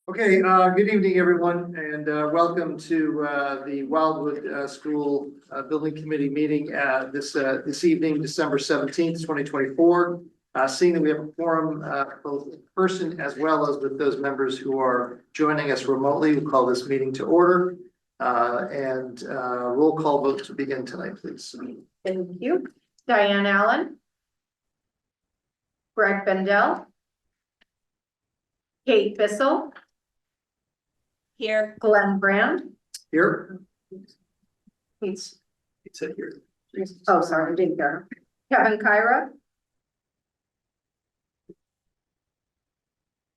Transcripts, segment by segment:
Okay, good evening, everyone, and welcome to the Wildwood School Building Committee meeting this evening, December 17th, 2024. Seeing that we have a quorum both in person as well as with those members who are joining us remotely, we'll call this meeting to order. And roll call vote to begin tonight, please. Thank you. Diane Allen. Greg Bendel. Kate Bissell. Here. Glenn Brand. Here. He's, It said here. oh, sorry, I didn't hear. Kevin Kyra.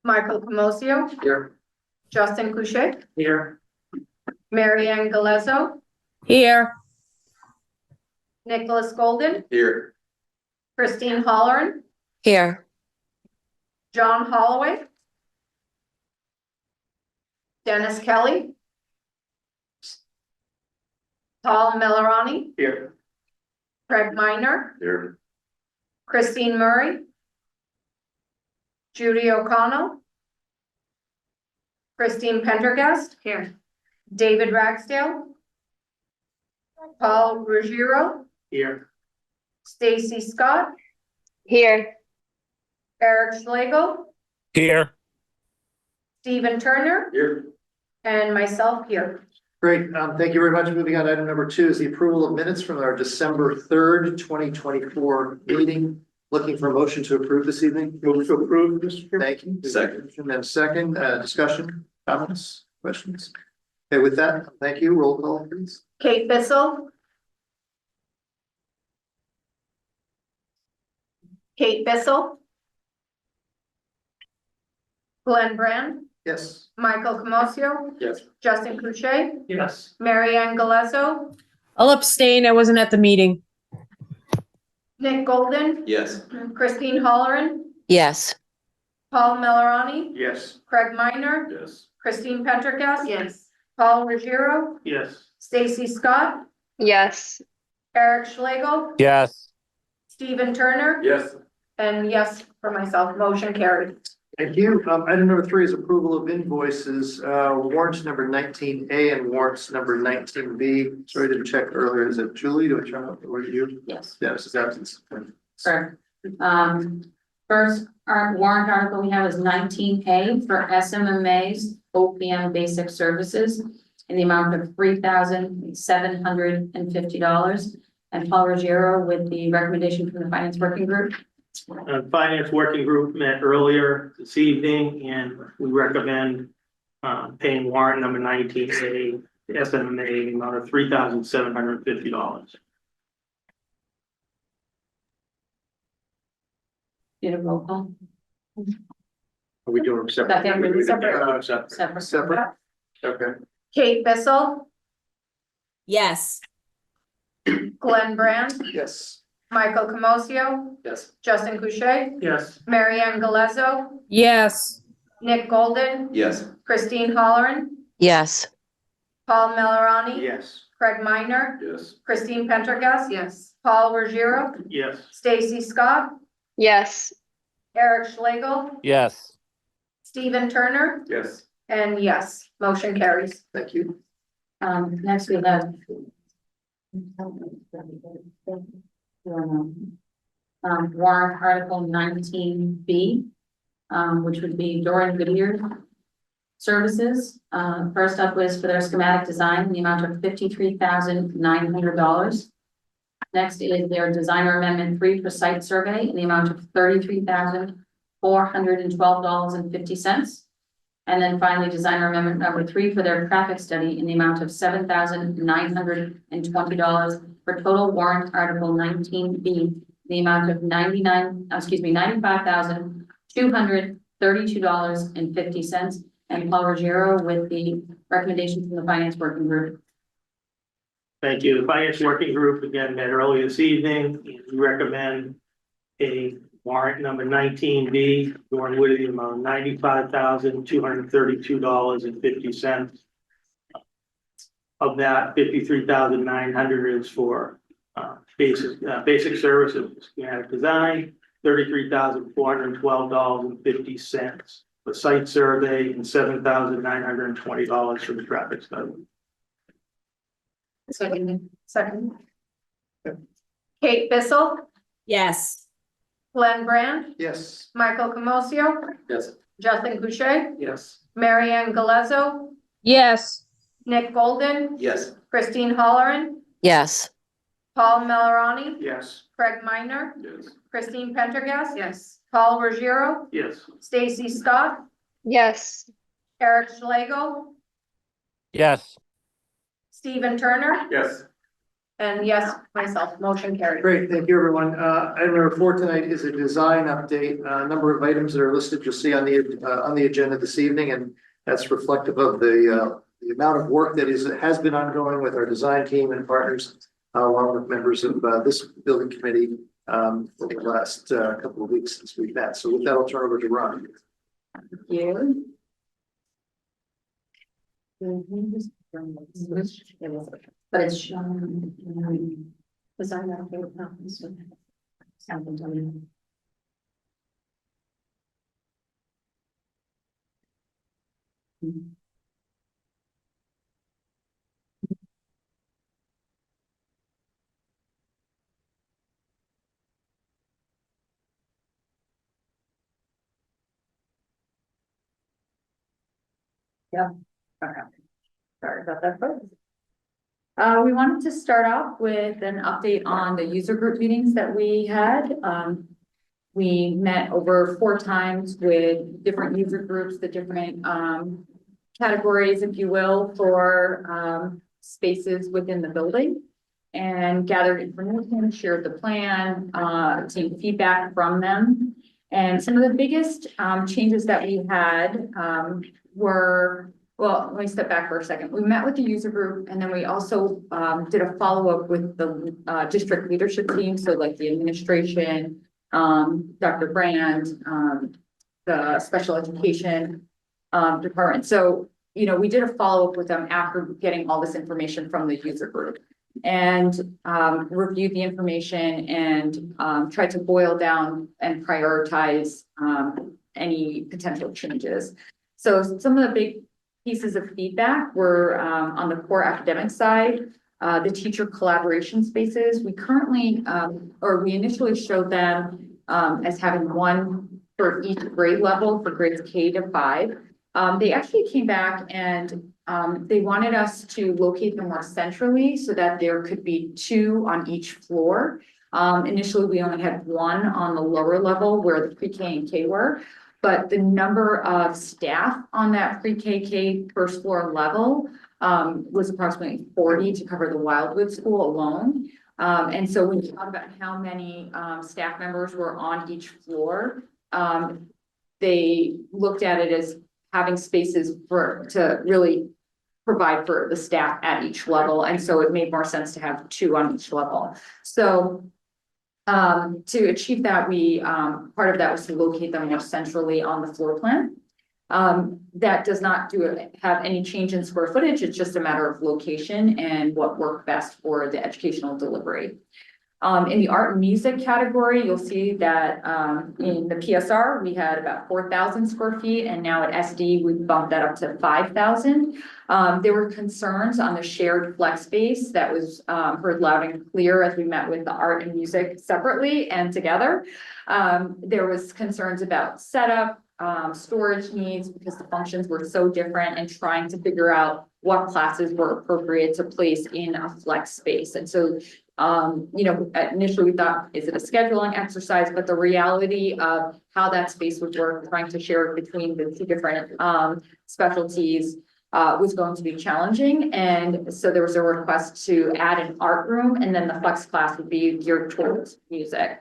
Michael Comosio. Here. Justin Couchet. Here. Mary Ann Galezzo. Here. Nicholas Golden. Here. Christine Holleran. Here. John Holloway. Dennis Kelly. Paul Millerani. Here. Craig Minor. Here. Christine Murray. Judy O'Connell. Christine Pendergast. Here. David Ragsdale. Paul Ruggiero. Here. Stacy Scott. Here. Eric Schlegel. Here. Stephen Turner. Here. And myself here. Great, thank you very much. Moving on to item number 2 is the approval of minutes from our December 3rd, 2024 meeting. Looking for a motion to approve this evening. Move to approve, Mr. Chairman. Thank you. Second. And then second, discussion, comments, questions. Okay, with that, thank you. Roll call, please. Kate Bissell. Kate Bissell. Glenn Brand. Yes. Michael Comosio. Yes. Justin Couchet. Yes. Mary Ann Galezzo. I'll abstain. I wasn't at the meeting. Nick Golden. Yes. Christine Holleran. Yes. Paul Millerani. Yes. Craig Minor. Yes. Christine Pendergast. Yes. Paul Ruggiero. Yes. Stacy Scott. Yes. Eric Schlegel. Yes. Stephen Turner. Yes. And yes, for myself, motion carried. Thank you. Item number 3 is approval of invoices, warrants number 19A and warrants number 19B. Sorry, didn't check earlier. Is it Julie? Do I try to, or you? Yes, Yes, it's absence. sure. First, our warrant article we have is 19A for SMMA's OPM basic services in the amount of $3,750. And Paul Ruggiero with the recommendation from the Finance Working Group. Finance Working Group met earlier this evening, and we recommend paying warrant number 19A, SMA, amount of $3,750. Did a roll call? Are we doing them separate? Separate. Separate. Separate. Separate? Okay. Kate Bissell. Yes. Glenn Brand. Yes. Michael Comosio. Yes. Justin Couchet. Yes. Mary Ann Galezzo. Yes. Nick Golden. Yes. Christine Holleran. Yes. Paul Millerani. Yes. Craig Minor. Yes. Christine Pendergast. Yes. Paul Ruggiero. Yes. Stacy Scott. Yes. Eric Schlegel. Yes. Stephen Turner. Yes. And yes, motion carries. Thank you. Next we have. Warrant article 19B, which would be Doran Goodyear services. First up was for their schematic design in the amount of $53,900. Next is their designer amendment 3 for site survey in the amount of $33,412.50. And then finally, designer amendment number 3 for their traffic study in the amount of $7,920 for total warrant article 19B, the amount of $95,232.50. And Paul Ruggiero with the recommendation from the Finance Working Group. Thank you. The Finance Working Group again met earlier this evening, and we recommend a warrant number 19B, going with the amount of $95,232.50. Of that, $53,900 is for basic services, schematic design, $33,412.50 the site survey, and $7,920 for the traffic study. Second. Kate Bissell, Yes. Glenn Brand, Yes. Michael Camosio, Yes. Justin Couche, Yes. Mary Ann Galezo, Yes. Nick Golden, Yes. Christine Holleran, Yes. Paul Malorani, Yes. Craig Minor, Yes. Christine Pendergast. Yes. Paul Ruggiero, Yes. Stacy Scott, Yes. Eric Schlegel, yes, Stephen Turner, Yes. and yes, myself, motion carried. Great, thank you, everyone. Item number 4 tonight is a design update. A number of items that are listed you'll see on the agenda this evening, and that's reflective of the amount of work that has been ongoing with our design team and partners, along with members of this building committee over the last couple of weeks since we've met. So with that, I'll turn over to Ron. Thank you. But it's shown. Design update. Something to me. Okay. Sorry about that, folks. We wanted to start off with an update on the user group meetings that we had. We met over 4 times with different user groups, the different categories, if you will, for spaces within the building, and gathered information, shared the plan, obtained feedback from them. And some of the biggest changes that we had were, well, let me step back for a second. We met with the user group, and then we also did a follow-up with the district leadership team. So like the administration, Dr. Brand, the special education department. So, you know, we did a follow-up with them after getting all this information from the user group, and reviewed the information and tried to boil down and prioritize any potential changes. So some of the big pieces of feedback were on the core academic side, the teacher collaboration spaces. We currently, or we initially showed them as having 1 for each grade level for grades K to 5. They actually came back and they wanted us to locate them more centrally so that there could be 2 on each floor. Initially, we only had 1 on the lower level where the pre-K and K were. But the number of staff on that pre-K first floor level was approximately 40 to cover the Wildwood School alone. And so when you talk about how many staff members were on each floor, they looked at it as having spaces to really provide for the staff at each level. And so it made more sense to have 2 on each level. So to achieve that, we part of that was to locate them more centrally on the floor plan. That does not have any change in square footage. It's just a matter of location and what worked best for the educational delivery. In the art and music category, you'll see that in the PSR, we had about 4,000 square feet, and now at SD, we've bumped that up to 5,000. There were concerns on the shared flex space that was heard loud and clear as we met with the art and music separately and together. There was concerns about setup, storage needs, because the functions were so different, and trying to figure out what classes were appropriate to place in a flex space. And so you know, initially we thought, is it a scheduling exercise? But the reality of how that space would work, trying to share it between the 2 different specialties was going to be challenging. And so there was a request to add an art room, and then the flex class would be geared towards music.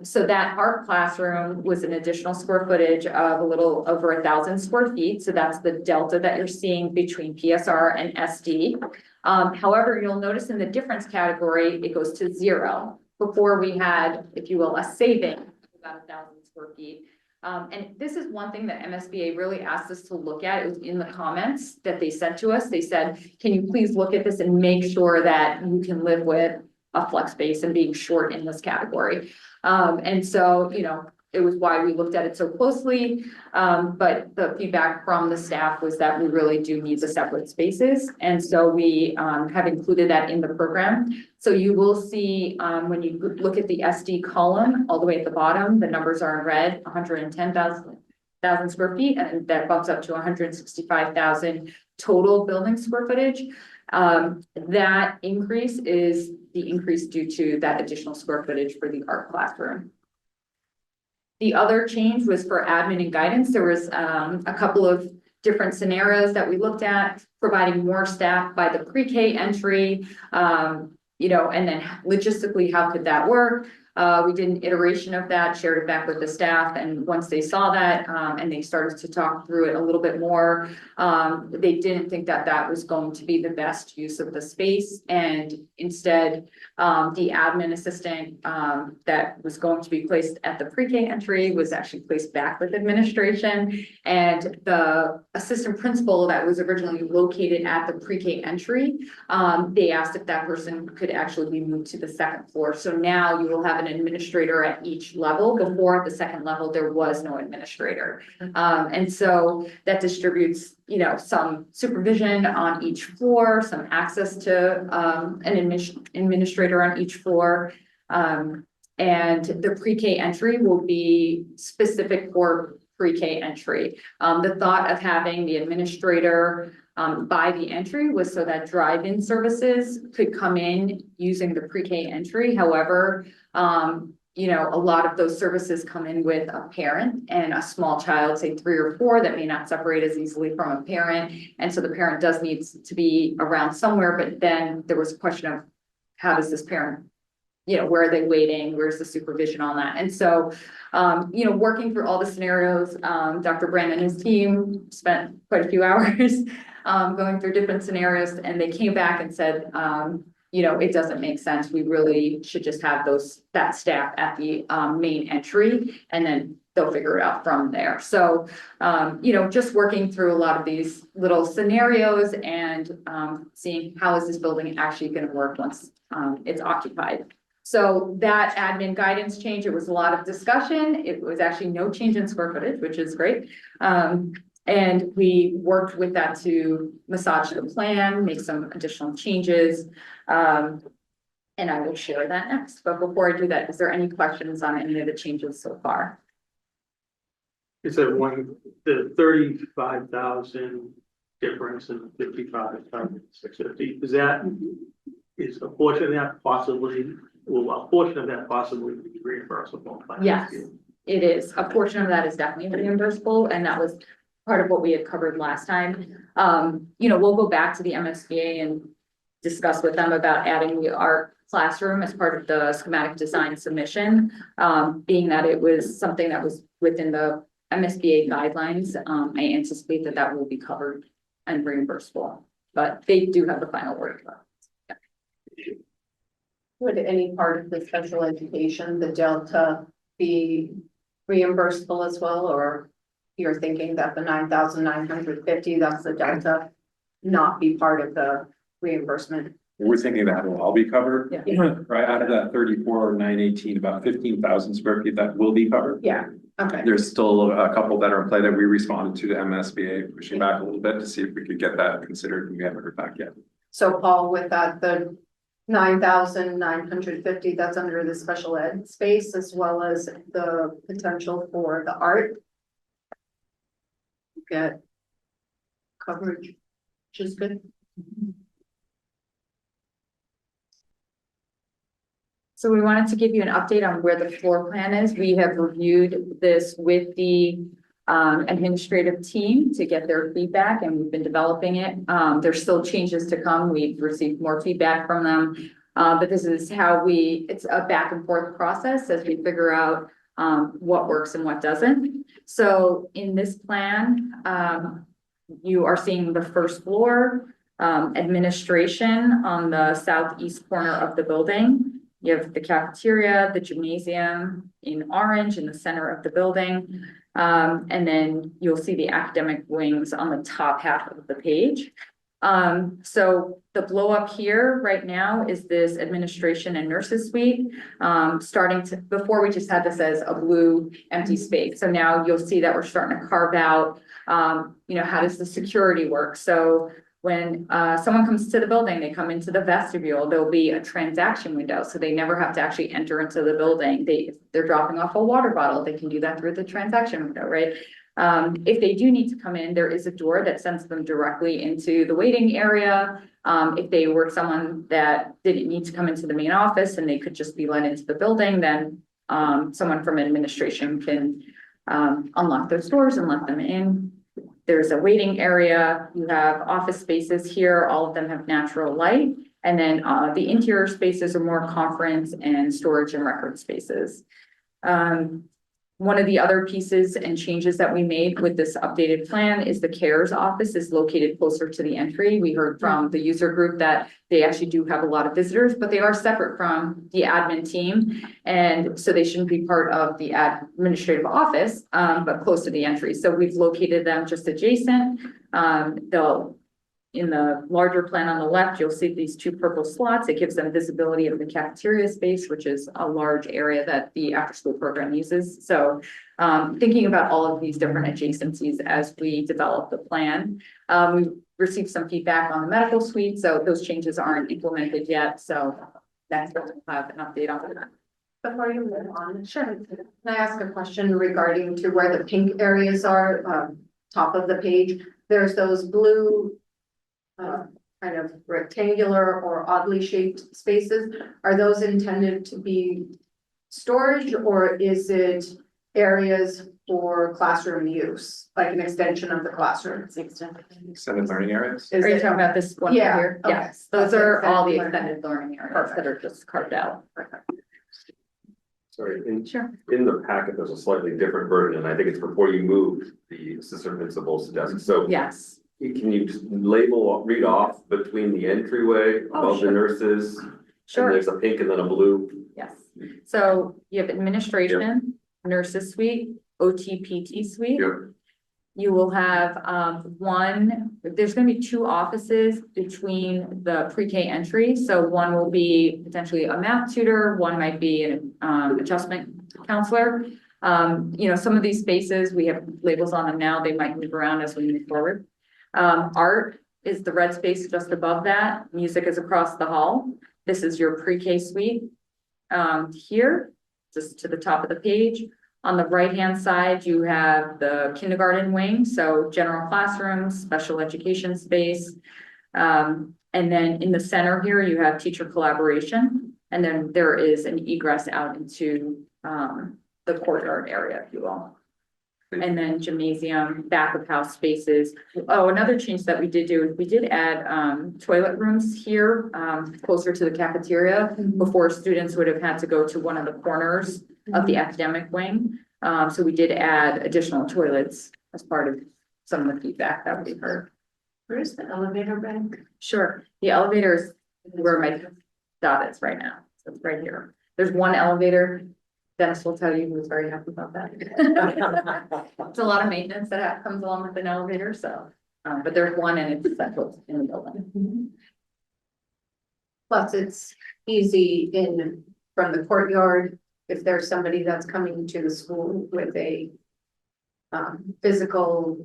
So that art classroom was an additional square footage of a little over 1,000 square feet. So that's the delta that you're seeing between PSR and SD. However, you'll notice in the difference category, it goes to 0. Before we had, if you will, a saving of about 1,000 square feet. And this is one thing that MSBA really asked us to look at. It was in the comments that they sent to us. They said, can you please look at this and make sure that you can live with a flex space and being short in this category. And so, you know, it was why we looked at it so closely. But the feedback from the staff was that we really do need the separate spaces. And so we have included that in the program. So you will see, when you look at the SD column, all the way at the bottom, the numbers are in red, 110,000 square feet, and that bumps up to 165,000 total building square footage. That increase is the increase due to that additional square footage for the art classroom. The other change was for admin and guidance. There was a couple of different scenarios that we looked at, providing more staff by the pre-K entry, you know, and then logistically, how could that work? We did an iteration of that, shared it back with the staff, and once they saw that, and they started to talk through it a little bit more, they didn't think that that was going to be the best use of the space, and instead, the admin assistant, that was going to be placed at the pre-K entry was actually placed back with administration, and the assistant principal that was originally located at the pre-K entry, they asked if that person could actually be moved to the second floor. So now you will have an administrator at each level. Before, at the second level, there was no administrator. And so that distributes, you know, some supervision on each floor, some access to an administrator on each floor. And the pre-K entry will be specific for pre-K entry. The thought of having the administrator by the entry was so that drive-in services could come in using the pre-K entry. However, you know, a lot of those services come in with a parent and a small child, say 3 or 4, that may not separate as easily from a parent. And so the parent does need to be around somewhere, but then there was a question of how does this parent, you know, where are they waiting? Where's the supervision on that? And so, you know, working through all the scenarios, Dr. Brand and his team spent quite a few hours going through different scenarios, and they came back and said, you know, it doesn't make sense. We really should just have that staff at the main entry, and then they'll figure it out from there. So, you know, just working through a lot of these little scenarios and seeing how is this building actually going to work once it's occupied. So that admin guidance change, it was a lot of discussion. It was actually no change in square footage, which is great. And we worked with that to massage the plan, make some additional changes. And I will share that next. But before I do that, is there any questions on any of the changes so far? Is there the 35,000 difference in 55,650? Is a portion of that possibly, well, a portion of that possibly be reimbursable? Yes, it is. A portion of that is definitely reimbursable, and that was part of what we had covered last time. You know, we'll go back to the MSBA and discuss with them about adding the art classroom as part of the schematic design submission, being that it was something that was within the MSBA guidelines. I anticipate that that will be covered and reimbursable, but they do have the final word. Would any part of the special education, the delta, be reimbursable as well, or you're thinking that the 9,950, that's the delta, not be part of the reimbursement? We're thinking that will all be covered. Yeah. Right, out of that 34,918, about 15,000 square feet that will be covered. Yeah, okay. There's still a couple that are in play that we responded to the MSBA, pushing back a little bit to see if we could get that considered, and we haven't heard back yet. So Paul, with that, the 9,950, that's under the special ed space, as well as the potential for the art. Get coverage, which is good. So we wanted to give you an update on where the floor plan is. We have reviewed this with the administrative team to get their feedback, and we've been developing it. There's still changes to come. We've received more feedback from them. But this is how it's a back and forth process as we figure out what works and what doesn't. So in this plan, you are seeing the first floor, administration on the southeast corner of the building. You have the cafeteria, the gymnasium in orange in the center of the building. And then you'll see the academic wings on the top half of the page. So the blow up here right now is this administration and nurses suite. Before we just had this as a blue empty space. So now you'll see that we're starting to carve out, how does the security work? So when someone comes to the building, they come into the vestibule, there'll be a transaction window. So they never have to actually enter into the building. If they're dropping off a water bottle, they can do that through the transaction window, right? If they do need to come in, there is a door that sends them directly into the waiting area. If they were someone that didn't need to come into the main office and they could just be let into the building, then someone from administration can unlock those doors and let them in. There's a waiting area. You have office spaces here. All of them have natural light. And then the interior spaces are more conference and storage and record spaces. One of the other pieces and changes that we made with this updated plan is the CARES office is located closer to the entry. We heard from the user group that they actually do have a lot of visitors, but they are separate from the admin team. And so they shouldn't be part of the administrative office, but close to the entry. So we've located them just adjacent. In the larger plan on the left, you'll see these two purple slots. It gives them visibility of the cafeteria space, which is a large area that the after-school program uses. So thinking about all of these different adjacencies as we develop the plan. We received some feedback on the medical suite, so those changes aren't implemented yet. So that's what we'll have an update on that. Before you move on, sure. Can I ask a question regarding to where the pink areas are, top of the page? There's those blue kind of rectangular or oddly shaped spaces. Are those intended to be storage, or is it areas for classroom use, like an extension of the classroom? Extended learning areas? Are you talking about this one Yeah, here? okay. Yes, those are all the Extended extended learning areas that are just carved out. Sorry, Sure. in the packet, there's a slightly different version, and I think it's before you move the assistant principal's desk. So Yes. can you just read off between the entryway above the sure. nurses? Sure. And there's a pink and then a blue. Yes. So you have administration, nurses suite, OT/PT suite. Yep. You will have there's gonna be two offices between the pre-K entry. So one will be potentially a math tutor, one might be an adjustment counselor. Some of these spaces, we have labels on them now, they might move around as we move forward. Art is the red space just above that. Music is across the hall. This is your pre-K suite. Here, just to the top of the page. On the right-hand side, you have the kindergarten wing, so general classrooms, special education space. And then in the center here, you have teacher collaboration. And then there is an egress out into the courtyard area, if you will. And then gymnasium, back of house spaces. Oh, another change that we did do is we did add toilet rooms here closer to the cafeteria. Before, students would have had to go to one of the corners of the academic wing. So we did add additional toilets as part of some of the feedback that we heard. Where's the elevator bank? Sure, the elevator is where my dot is right now. So it's right here. There's one elevator. Dennis will tell you he was very happy about that. It's a lot of maintenance that comes along with an elevator, so, but there's one and it's central in the building. Plus, it's easy from the courtyard, if there's somebody that's coming to the school with a physical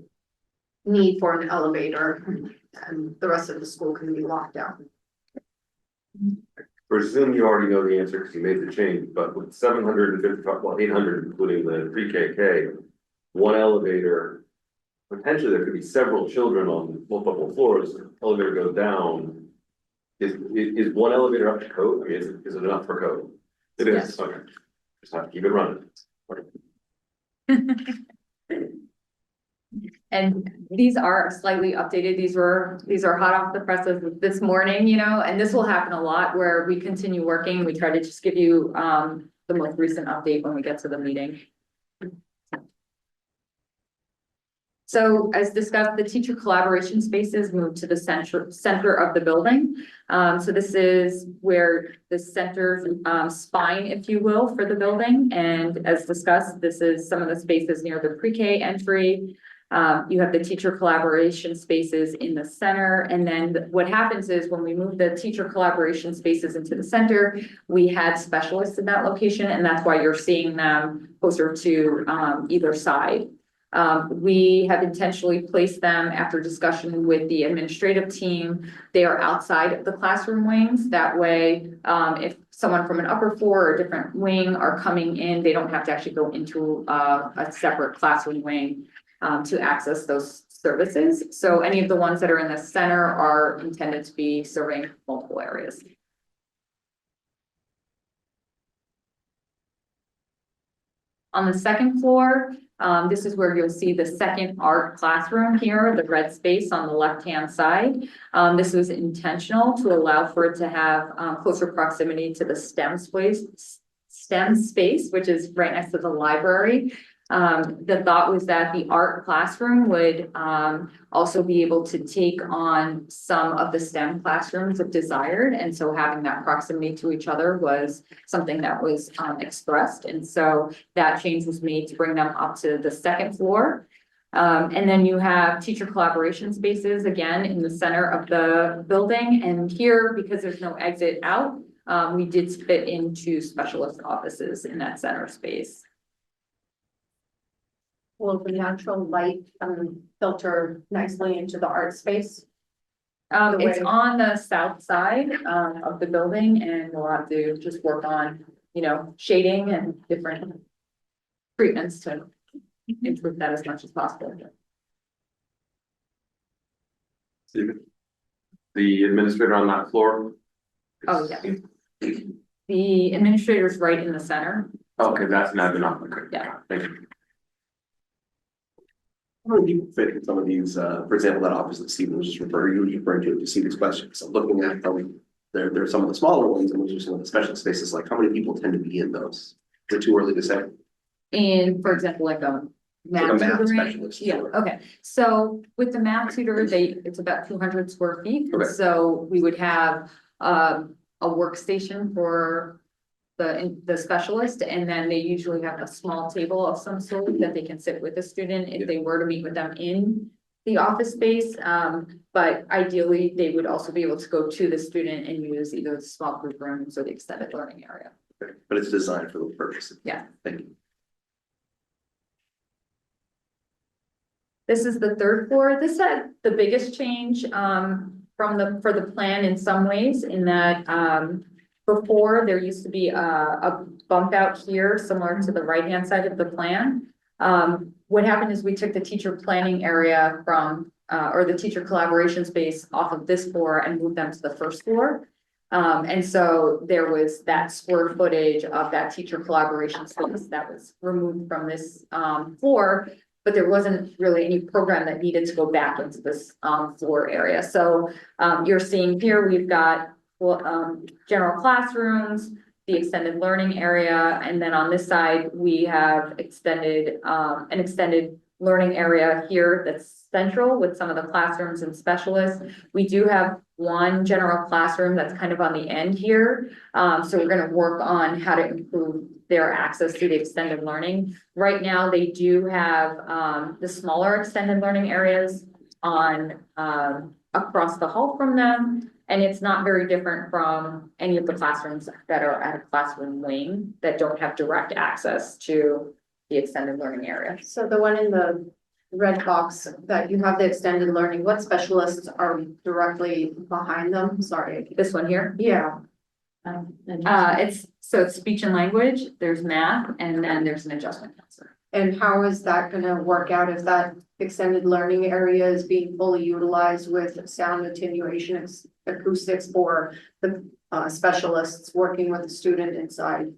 need for an elevator, and the rest of the school can be locked down. Presume you already know the answer because you made the change, but with 755, well, 800, including the pre-KK, one elevator, potentially there could be several children on multiple floors, elevator goes down. Is one elevator up to code? I mean, is it enough for code? It is, Yes. okay. Just have to keep it running. And these are slightly updated. These are hot off the presses this morning, and this will happen a lot where we continue working. We try to just give you the most recent update when we get to the meeting. So as discussed, the teacher collaboration spaces moved to the center of the building. So this is where the center spine, if you will, for the building. And as discussed, this is some of the spaces near the pre-K entry. You have the teacher collaboration spaces in the center, and then what happens is when we move the teacher collaboration spaces into the center, we had specialists in that location, and that's why you're seeing them closer to either side. We have intentionally placed them after discussion with the administrative team. They are outside of the classroom wings. That way, if someone from an upper floor or a different wing are coming in, they don't have to actually go into a separate classroom wing to access those services. So any of the ones that are in the center are intended to be serving multiple areas. On the second floor, this is where you'll see the second art classroom here, the red space on the left-hand side. This was intentional to allow for it to have closer proximity to the STEM space, which is right next to the library. The thought was that the art classroom would also be able to take on some of the STEM classrooms if desired. And so having that proximity to each other was something that was expressed. And so that change was made to bring them up to the second floor. And then you have teacher collaboration spaces again in the center of the building. And here, because there's no exit out, we did split into specialist offices in that center space. Will the natural light filter nicely into the art space? It's on the south side of the building, and we'll have to just work on, you know, shading and different treatments to improve that as much as possible. Steven? The administrator on that floor? Oh, yeah. The administrator's right in the center. Okay, that's not enough. Okay. Yeah. Thank you. How many people fit in some of these, for example, that office that Stephen was just referring to see these questions? So looking at them, there are some of the smaller ones and those are some of the special spaces, like how many people tend to be in those? Is it too early to say? And for example, like a Like a math math tutoring. specialist. Yeah, okay. So with the math tutor, it's about 200 square feet. Okay. So we would have a workstation for the specialist, and then they usually have a small table of some sort that they can sit with the student if they were to meet with them in the office space. But ideally, they would also be able to go to the student and use either the small group rooms or the extended learning area. Okay, but it's designed for those purposes. Yeah. Thank you. This is the third floor. This had the biggest change for the plan in some ways, in that before there used to be a bump out here similar to the right-hand side of the plan. What happened is we took the teacher planning area from or the teacher collaboration space off of this floor and moved them to the first floor. And so there was that square footage of that teacher collaboration space that was removed from this floor. But there wasn't really any program that needed to go back into this floor area. So you're seeing here, we've got general classrooms, the extended learning area, and then on this side, we have an extended learning area here that's central with some of the classrooms and specialists. We do have one general classroom that's kind of on the end here. So we're going to work on how to improve their access to the extended learning. Right now, they do have the smaller extended learning areas on across the hall from them. And it's not very different from any of the classrooms that are at a classroom wing that don't have direct access to the extended learning area. So the one in the red box that you have the extended learning, what specialists are directly behind them? Sorry. This one here, Yeah. it's speech and language, there's math, and then there's an adjustment counselor. And how is that gonna work out if that extended learning area is being fully utilized with sound attenuation acoustics for the specialists working with the student inside?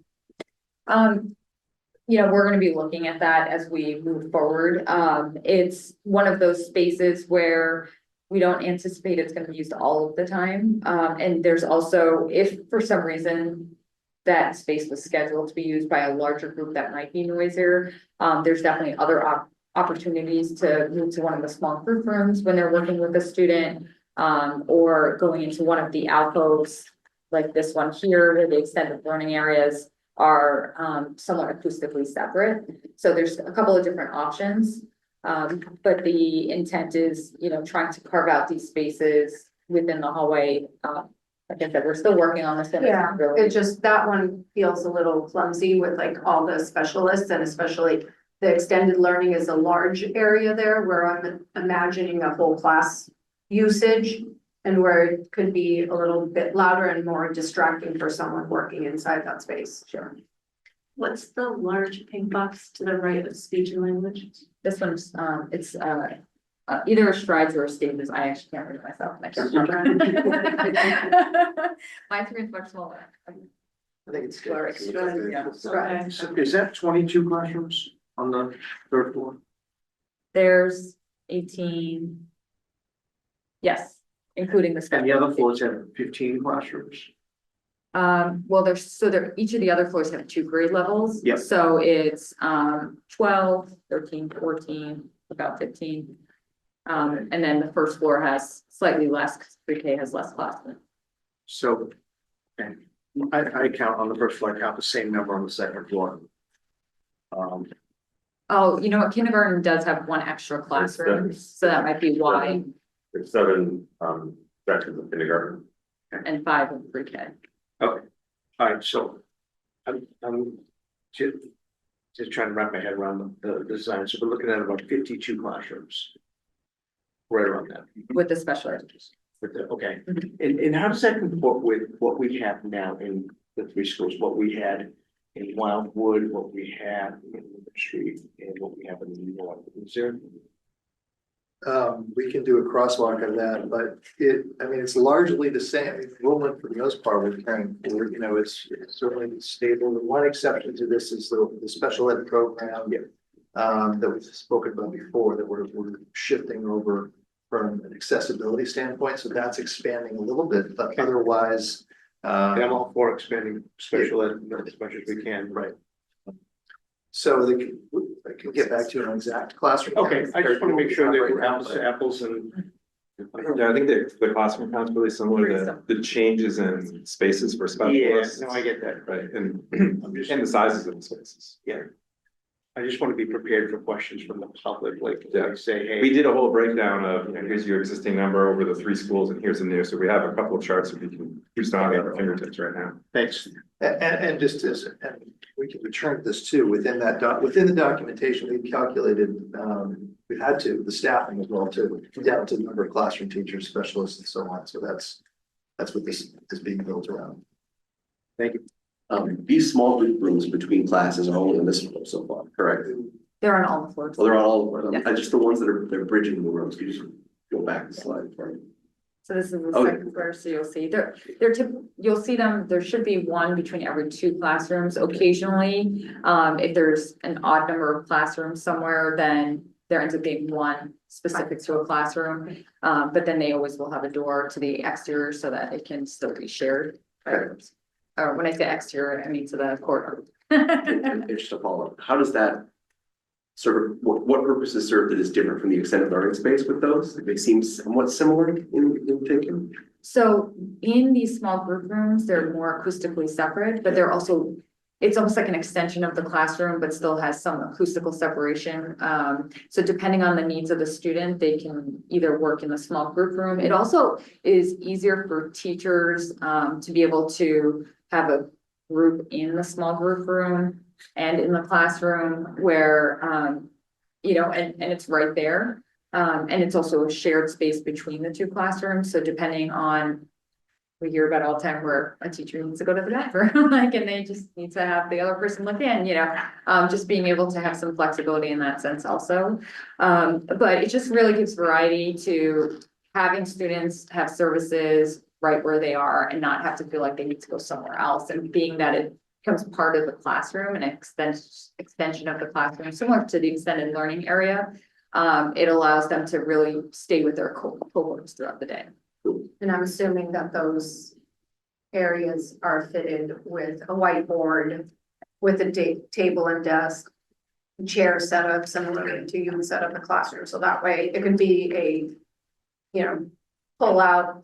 We're gonna be looking at that as we move forward. It's one of those spaces where we don't anticipate it's gonna be used all of the time. And there's also, if for some reason that space was scheduled to be used by a larger group that might be noisier, there's definitely other opportunities to move to one of the small group rooms when they're working with a student, or going into one of the alcoves like this one here, where the extended learning areas are somewhat acoustically separate. So there's a couple of different options. But the intent is, trying to carve out these spaces within the hallway. Like I said, we're still working on this. Yeah, it just, that one feels a little clumsy with like all the specialists and especially the extended learning is a large area there where I'm imagining a whole class usage and where it could be a little bit louder and more distracting for someone working inside that space. Sure. What's the large pink box to the right of speech and language? This one's, it's, either a strides or a stages. I actually can't read it myself. And I can't remember. My three is much smaller. I think it's Sorry. good. Yeah. Okay. So is that 22 classrooms on the third floor? There's 18. Yes, including the. And the other floors have 15 classrooms? Well, each of the other floors have 2 grade levels. Yep. So it's 12, 13, 14, about 15. And then the first floor has slightly less, because pre-K has less classes. So, okay, I count on the first floor, I count the same number on the second floor. Oh, you know what, kindergarten does have 1 extra classroom, so that might be why, There's 7 sections of kindergarten. and 5 in pre-K. Okay, all right, so I'm just trying to wrap my head around the design, so we're looking at about 52 classrooms. Right around that. With the special education. Okay, and how does that comport with what we have now in the 3 schools, what we had in Wildwood, what we have in the street, and what we have in New York? Is there? We can do a crosswalk of that, but it's largely the same. Wilmington, for the most part, we're carrying forward, it's certainly stable. The one exception to this is the special ed program. That we've spoken about before, that we're shifting over from an accessibility standpoint, so that's expanding a little bit, but otherwise. I'm all for expanding special ed as much as we can, right? So I can get back to an exact classroom. Okay, I just want to make sure that we're apples to apples and. Yeah, I think the classroom count's really similar to the changes in spaces for specialists. Yeah, no, I get that. Right, and the sizes of the spaces. Yeah. I just want to be prepared for questions from the public, like say, hey. We did a whole breakdown of, here's your existing number over the 3 schools and here's the new, so we have a couple of charts that we can use on our fingertips right now. Thanks. And just as, and we can return to this too, within the documentation, we've calculated, we've had to, the staffing as well too, down to the number of classroom teachers, specialists and so on. So that's what this is being built around. Thank you. These small group rooms between classes are only in this floor so far, correct? They're on all the floors. Well, they're on all of them. Yeah. Just the ones that they're bridging the rooms. Can you just go back the slide for me? So this is the Oh. second floor, so you'll see, you'll see them, there should be 1 between every 2 classrooms. Occasionally, if there's an odd number of classrooms somewhere, then there ends up being 1 specific to a classroom. But then they always will have a door to the exterior so that it can still be shared. Or when I say exterior, I mean to the corridor. And just to follow up, how does that serve, what purpose is served that is different from the extended learning space with those? They seem somewhat similar in thinking. So in these small group rooms, they're more acoustically separate, but they're also, it's almost like an extension of the classroom, but still has some acoustical separation. So depending on the needs of the student, they can either work in the small group room. It also is easier for teachers to be able to have a group in the small group room and in the classroom where, and it's right there. And it's also a shared space between the 2 classrooms. So depending on, we hear about all the time where a teacher needs to go to the bathroom, and they just need to have the other person look in, just being able to have some flexibility in that sense also. But it just really gives variety to having students have services right where they are and not have to feel like they need to go somewhere else, and being that it becomes part of the classroom and extension of the classroom, similar to the extended learning area. It allows them to really stay with their cohorts throughout the day. And I'm assuming that those areas are fitted with a whiteboard, with a table and desk, chair setup similar to you would set up a classroom. So that way it can be a, pull out,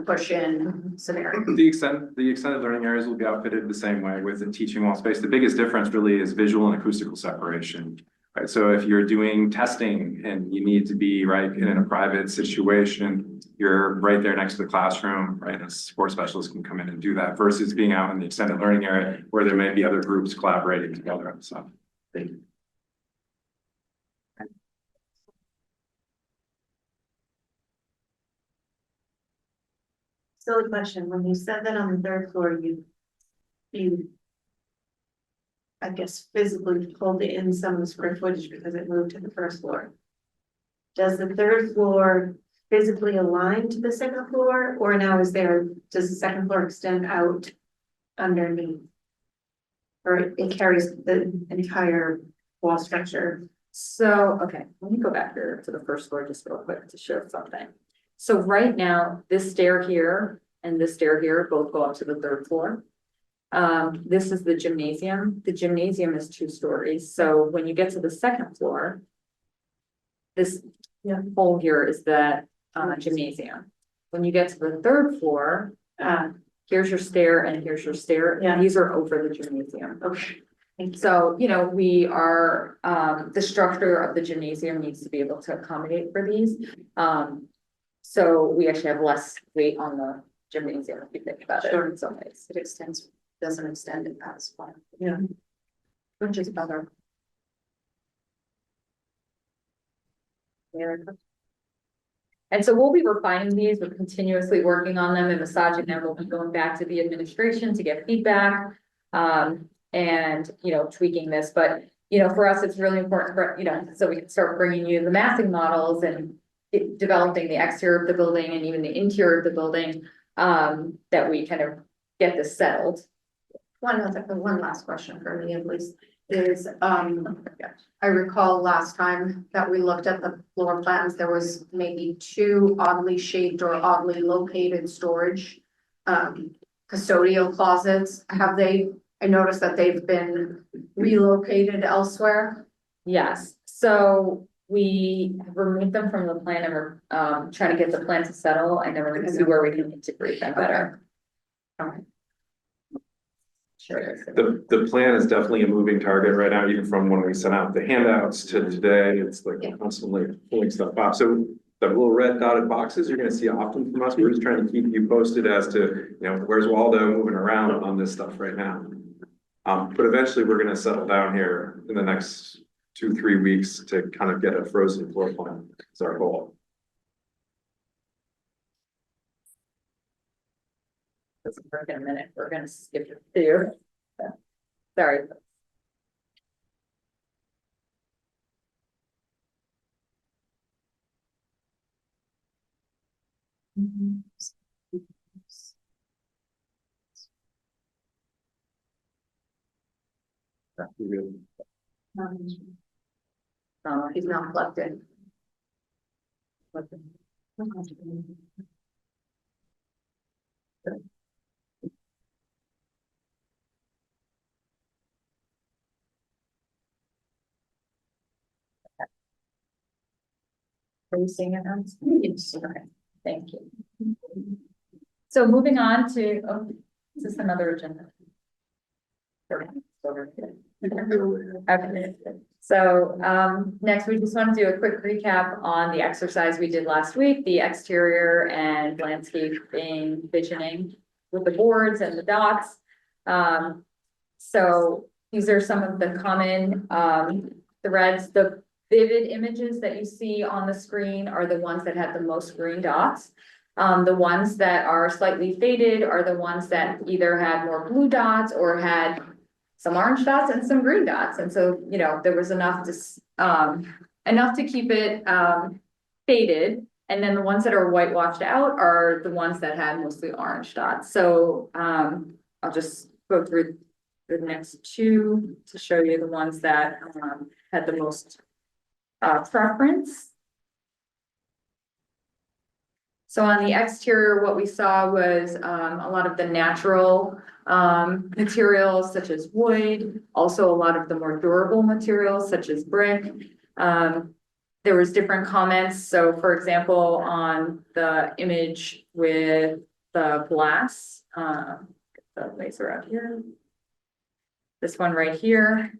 push in scenario. The extended learning areas will be outfitted the same way with a teaching wall space. The biggest difference really is visual and acoustical separation. Right, so if you're doing testing and you need to be right in a private situation, you're right there next to the classroom, right? A support specialist can come in and do that versus being out in the extended learning area where there may be other groups collaborating together on stuff. Thank you. Silly question, when you said that on the third floor, you I guess physically pulled in some of the square footage because it moved to the first floor. Does the third floor physically align to the second floor, or now does the second floor extend out underneath? Or it carries the entire wall structure? So, okay, let me go back here to the first floor just real quick to show something. So right now, this stair here and this stair here both go up to the third floor. This is the gymnasium. The gymnasium is 2 stories. So when you get to the second floor, this hole here is the gymnasium. When you get to the third floor, here's your stair and here's your stair. Yeah. These are over the gymnasium. Okay. So, you know, we are, the structure of the gymnasium needs to be able to accommodate for these. So we actually have less weight on the gymnasium if you think about it Sure. in some ways. It doesn't extend it past one. Yeah. Which is better. And so we'll be refining these, we're continuously working on them and massaging them, we'll be going back to the administration to get feedback. And, you know, tweaking this, but, you know, for us, it's really important for, you know, so we can start bringing you the massing models and developing the exterior of the building and even the interior of the building, that we kind of get this settled. One last question for me at least is, I recall last time that we looked at the floor plans, there was maybe 2 oddly shaped or oddly located storage custodial closets. I noticed that they've been relocated elsewhere. Yes, so we have removed them from the plan and we're trying to get the plan to settle and then we're gonna see where we can integrate them better. Okay. Sure. The plan is definitely a moving target right now, even from when we sent out the handouts to today, it's like constantly pulling stuff up. So the little red dotted boxes you're gonna see often from us, we're just trying to keep you posted as to, you know, where's Waldo moving around on this stuff right now. But eventually we're gonna settle down here in the next 2-3 weeks to kind of get a frozen floor plan. It's our goal. Doesn't work in a minute, we're gonna skip it through. Sorry. He's not plugged in. Are you seeing it now? Yes. Okay, thank you. So moving on to, is this another agenda? Okay, so next we just want to do a quick recap on the exercise we did last week, the exterior and landscaping visioning with the boards and the dots. So these are some of the common threads. The vivid images that you see on the screen are the ones that have the most green dots. The ones that are slightly faded are the ones that either had more blue dots or had some orange dots and some green dots. And so, you know, there was enough to keep it faded. And then the ones that are whitewashed out are the ones that had mostly orange dots. So I'll just go through the next 2 to show you the ones that had the most preference. So on the exterior, what we saw was a lot of the natural materials such as wood, also a lot of the more durable materials such as brick. There was different comments. So for example, on the image with the glass, the laser out here, this one right here.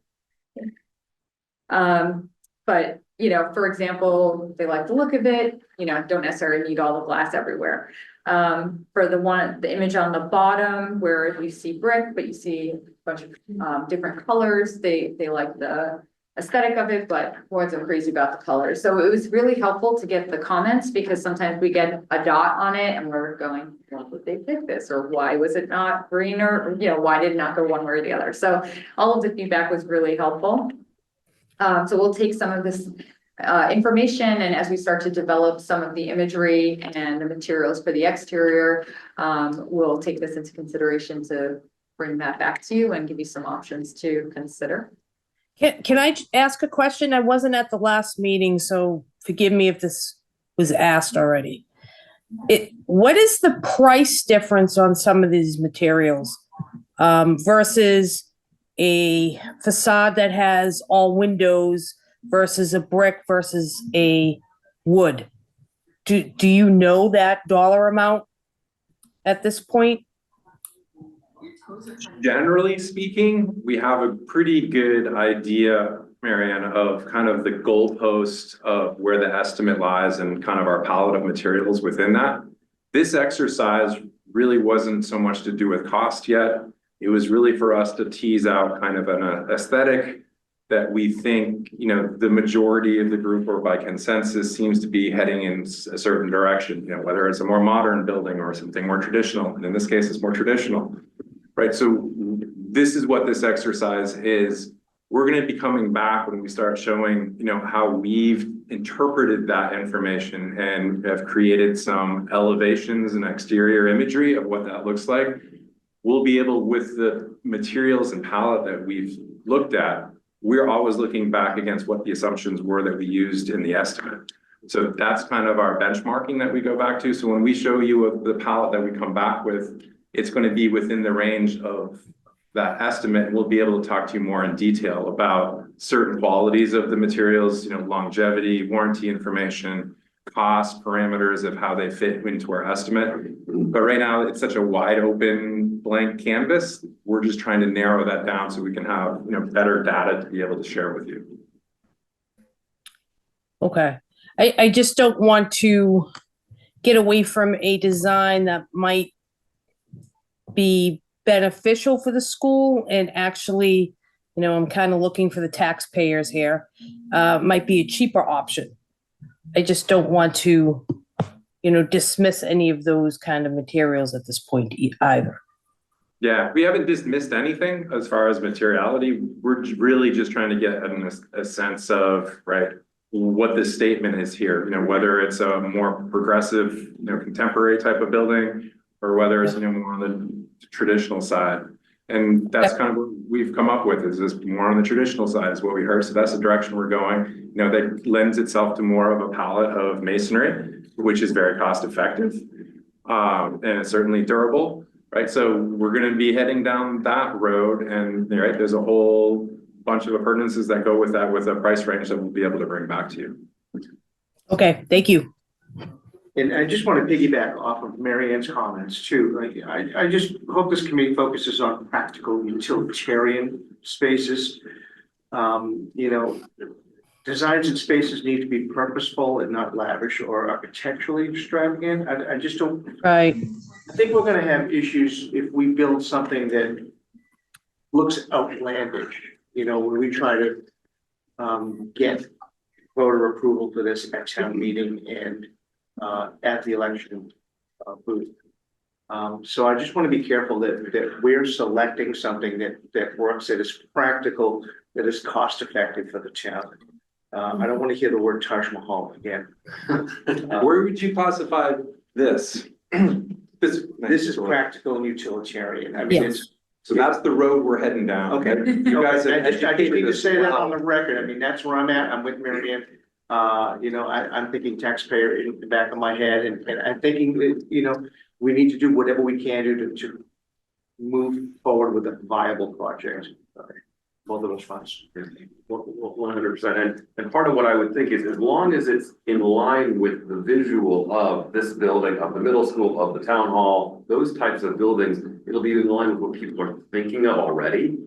But, you know, for example, they like the look of it, you know, don't necessarily need all the glass everywhere. For the image on the bottom where you see brick, but you see a bunch of different colors, they like the aesthetic of it, but wasn't crazy about the colors. So it was really helpful to get the comments because sometimes we get a dot on it and we're going, why would they pick this? Or why was it not green? Or, you know, why did it not go one way or the other? So all of the feedback was really helpful. So we'll take some of this information, and as we start to develop some of the imagery and the materials for the exterior, we'll take this into consideration to bring that back to you and give you some options to consider. Can I ask a question? I wasn't at the last meeting, so forgive me if this was asked already. What is the price difference on some of these materials versus a facade that has all windows versus a brick versus a wood? Do you know that dollar amount at this point? Generally speaking, we have a pretty good idea, Marianne, of kind of the goalpost of where the estimate lies and kind of our palette of materials within that. This exercise really wasn't so much to do with cost yet. It was really for us to tease out kind of an aesthetic that we think, you know, the majority of the group or by consensus seems to be heading in a certain direction, you know, whether it's a more modern building or something more traditional. And in this case, it's more traditional, right? So this is what this exercise is. We're going to be coming back when we start showing, you know, how we've interpreted that information and have created some elevations and exterior imagery of what that looks like. We'll be able, with the materials and palette that we've looked at, we're always looking back against what the assumptions were that we used in the estimate. So that's kind of our benchmarking that we go back to. So when we show you the palette that we come back with, it's going to be within the range of that estimate. We'll be able to talk to you more in detail about certain qualities of the materials, you know, longevity, warranty information, cost, parameters of how they fit into our estimate. But right now it's such a wide open blank canvas. We're just trying to narrow that down so we can have, you know, better data to be able to share with you. Okay. I just don't want to get away from a design that might be beneficial for the school and actually, you know, I'm kind of looking for the taxpayers here, might be a cheaper option. I just don't want to, you know, dismiss any of those kind of materials at this point either. Yeah, we haven't dismissed anything as far as materiality. We're really just trying to get a sense of, right, what the statement is here, you know, whether it's a more progressive, you know, contemporary type of building or whether it's, you know, more on the traditional side. And that's kind of what we've come up with, is this more on the traditional side is what we heard. So that's the direction we're going. You know, that lends itself to more of a palette of masonry, which is very cost effective and it's certainly durable, right? So we're going to be heading down that road, and right, there's a whole bunch of appurtenances that go with that, with a price range that we'll be able to bring back to you. Okay, thank you. And I just want to piggyback off of Mary Ann's comments too. I just hope this committee focuses on practical utilitarian spaces. You know, designs and spaces need to be purposeful and not lavish or architecturally extravagant. I just don't. Right. I think we're going to have issues if we build something that looks outlandish. You know, when we try to get voter approval for this at town meeting and at the election booth. So I just want to be careful that we're selecting something that works, that is practical, that is cost effective for the town. I don't want to hear the word Taj Mahal again. Where would you classify this? This is practical and utilitarian. I mean, Yes. So that's the road we're heading down. Okay. You guys have I just need to this say that well. on the record. I mean, that's where I'm at. I'm with Mary Ann. You know, I'm thinking taxpayer in the back of my head, and I'm thinking that, you know, we need to do whatever we can do to move forward with a viable project. Both of those funds. 100%. And part of what I would think is, as long as it's in line with the visual of this building, of the middle school, of the town hall, those types of buildings, it'll be in line with what people are thinking of already.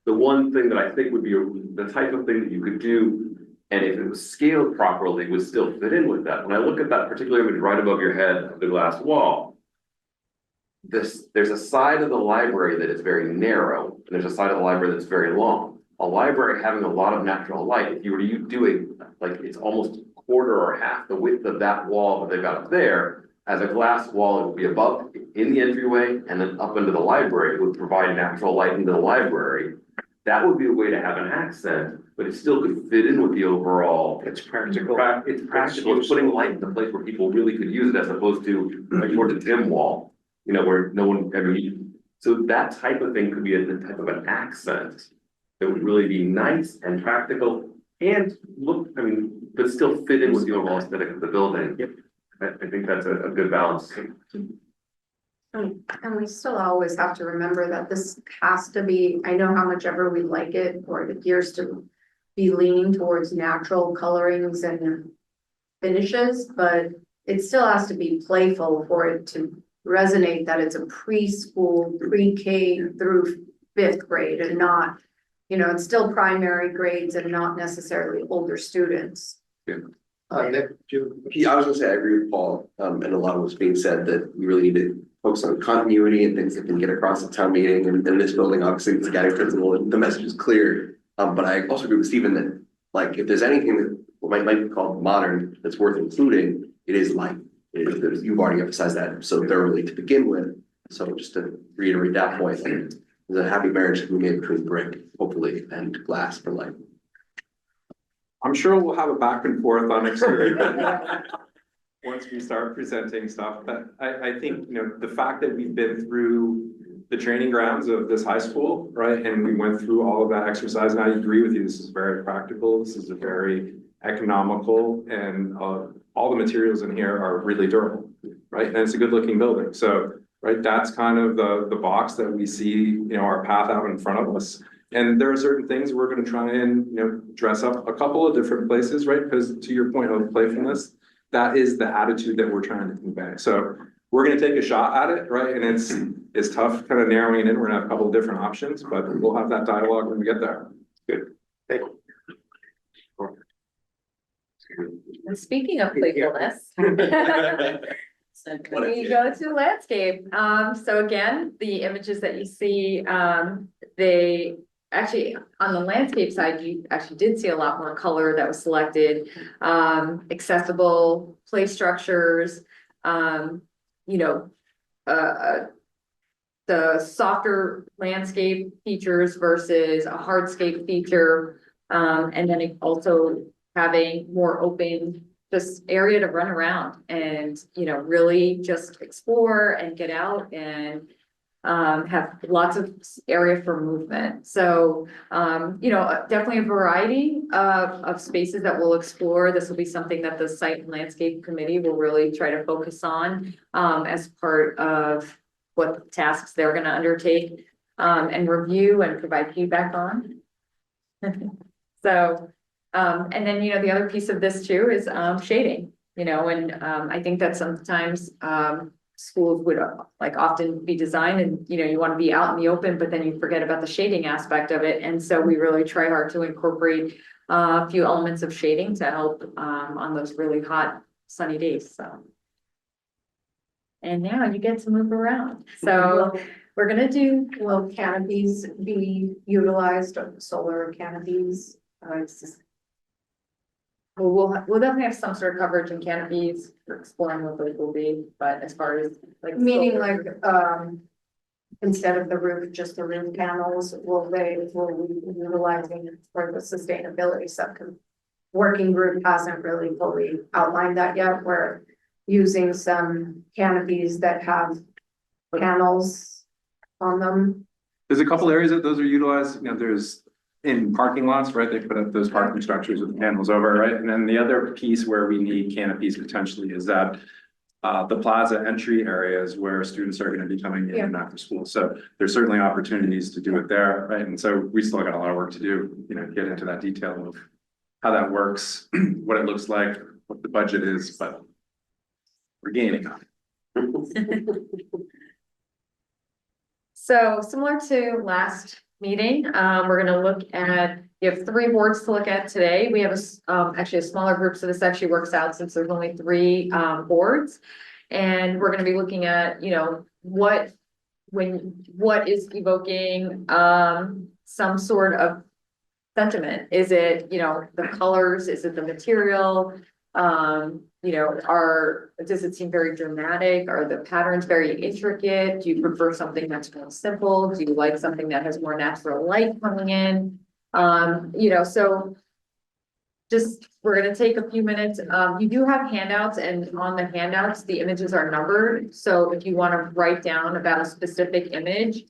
the one thing that I think would be the type of thing that you could do, and if it was scaled properly, would still fit in with that. When I look at that particular image right above your head, the glass wall, there's a side of the library that is very narrow, and there's a side of the library that's very long. A library having a lot of natural light, if you were to do it's almost quarter or half the width of that wall that they've got up there. As a glass wall, it would be above in the entryway and then up into the library. It would provide natural light into the library. That would be a way to have an accent, but it still could fit in with the overall. It's practical. It's practical. It's putting light in the place where people really could use it as opposed to like towards a dim wall, where no one, so that type of thing could be a type of an accent that would really be nice and practical and but still fit in with the overall aesthetic of the building. Yep. I think that's a good balance. And we still always have to remember that this has to be, I know how much ever we like it, or it appears to be leaning towards natural colorings and finishes, but it still has to be playful for it to resonate that it's a preschool, pre-K through 5th grade and not, it's still primary grades and not necessarily older students. Nick, I was gonna say, I agree with Paul, and a lot of what's being said, that we really need to focus on continuity and things that can get across the town meeting, and this building, obviously, it's a guiding principle, and the message is clear. But I also agree with Stephen that, if there's anything that might be called modern that's worth including, it is light. You've already emphasized that so thoroughly to begin with, so just to reiterate that point, there's a happy marriage that we made between brick, hopefully, and glass for light. I'm sure we'll have a back and forth on exterior once we start presenting stuff, but I think, the fact that we've been through the training grounds of this high school, right? And we went through all of that exercise, and I agree with you, this is very practical, this is a very economical, and all the materials in here are really durable, right? And it's a good looking building, so, right, that's kind of the box that we see, our path out in front of us. And there are certain things we're gonna try and, dress up a couple of different places, right? Because to your point of playfulness, that is the attitude that we're trying to convey. So we're gonna take a shot at it, right? And it's tough kind of narrowing it in. We're gonna have a couple of different options, but we'll have that dialogue when we get there. Good. Thank you. And speaking of playfulness. We go to landscape. So again, the images that you see, they actually, on the landscape side, you actually did see a lot more color that was selected, accessible play structures, the softer landscape features versus a hardscape feature, and then also having more open just area to run around and, really just explore and get out and have lots of area for movement. So, definitely a variety of spaces that we'll explore. This will be something that the Site and Landscape Committee will really try to focus on as part of what tasks they're going to undertake and review and provide feedback on. So, and then, the other piece of this too is shading, and I think that sometimes schools would often be designed and, you want to be out in the open, but then you forget about the shading aspect of it. And so we really try hard to incorporate a few elements of shading to help on those really hot sunny days. So. And now you get to move around. So we're going to do. Will canopies be utilized, solar canopies? We'll definitely have some sort of coverage in canopies. We're exploring what those will be, but as far as Meaning instead of the roof, just the roof panels, will we be utilizing it for the sustainability subcommittee? Working group hasn't really fully outlined that yet. We're using some canopies that have panels on them. There's a couple areas that those are utilized, there's in parking lots, right? They put up those parking structures with the panels over, right? And then the other piece where we need canopies potentially is that the plaza entry areas where students are going to be coming in and after school. So there's certainly opportunities to do it there, right? And so we still got a lot of work to do, get into that detail of how that works, what it looks like, what the budget is, but we're gaining on it. So similar to last meeting. We're gonna look at, you have three boards to look at today. We have actually a smaller group, so this actually works out since there's only three, boards. And we're gonna be looking at, what is evoking, some sort of sentiment? Is it, the colors? Is it the material? Does it seem very dramatic? Are the patterns very intricate? Do you prefer something that's more simple? Do you like something that has more natural light coming in? So just, we're gonna take a few minutes. You do have handouts, and on the handouts, the images are numbered. So if you want to write down about a specific image,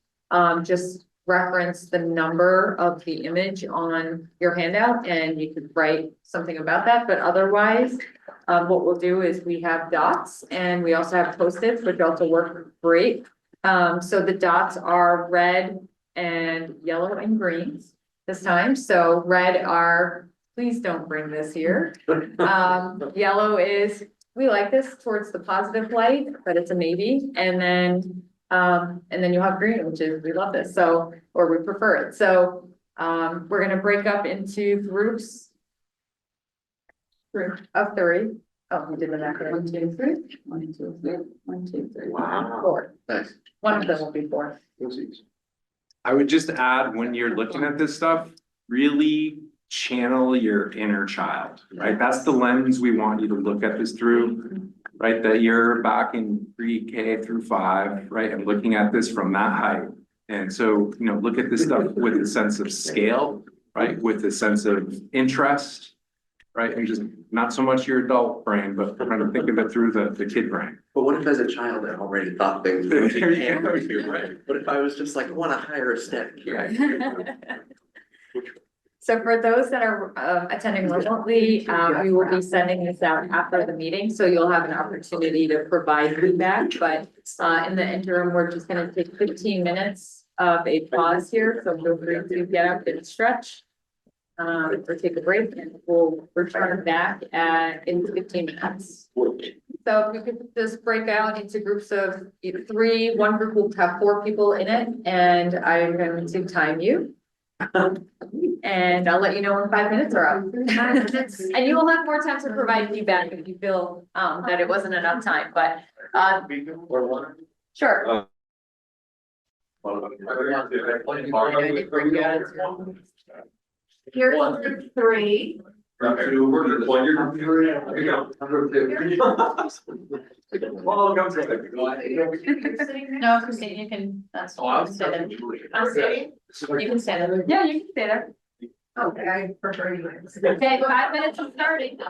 just reference the number of the image on your handout, and you could write something about that. But otherwise, what we'll do is we have dots, and we also have Post-its, which also work great. So the dots are red and yellow and green this time. So red are, please don't bring this here. Yellow is, we like this, towards the positive light, but it's a maybe. And then you'll have green, which is, we love this, so, or we prefer it. So, we're gonna break up into groups of three. Oh, we did the back. 1, 2, 3. 1, 2, 3. 1, 2, 3. Wow. 4. Nice. One of them will be 4. I would just add, when you're looking at this stuff, really channel your inner child, right? That's the lens we want you to look at this through, right? That you're back in pre-K through 5, right? And looking at this from that height. And so, look at this stuff with a sense of scale, right? With a sense of interest, right? And just not so much your adult brain, but trying to think of it through the kid brain. But what if as a child I already thought things? were There you go, you're right. What if I was just like, I want a higher aesthetic here? So for those that are attending remotely, we will be sending this out after the meeting, so you'll have an opportunity to provide feedback. But in the interim, we're just gonna take 15 minutes of a pause here, so feel free to get up and stretch. Or take a break, and we'll return back in 15 minutes. So if we could just break out into groups of 3, one group will have 4 people in it, and I'm going to time you. And I'll let you know when 5 minutes are up. And you will have more time to provide feedback if you feel that it wasn't enough time, but sure. Here's group 3. No, Christine, you can, that's. I'm sitting. You can stay there. Yeah, you can stay there. Okay, I prefer you. Okay, 5 minutes of starting.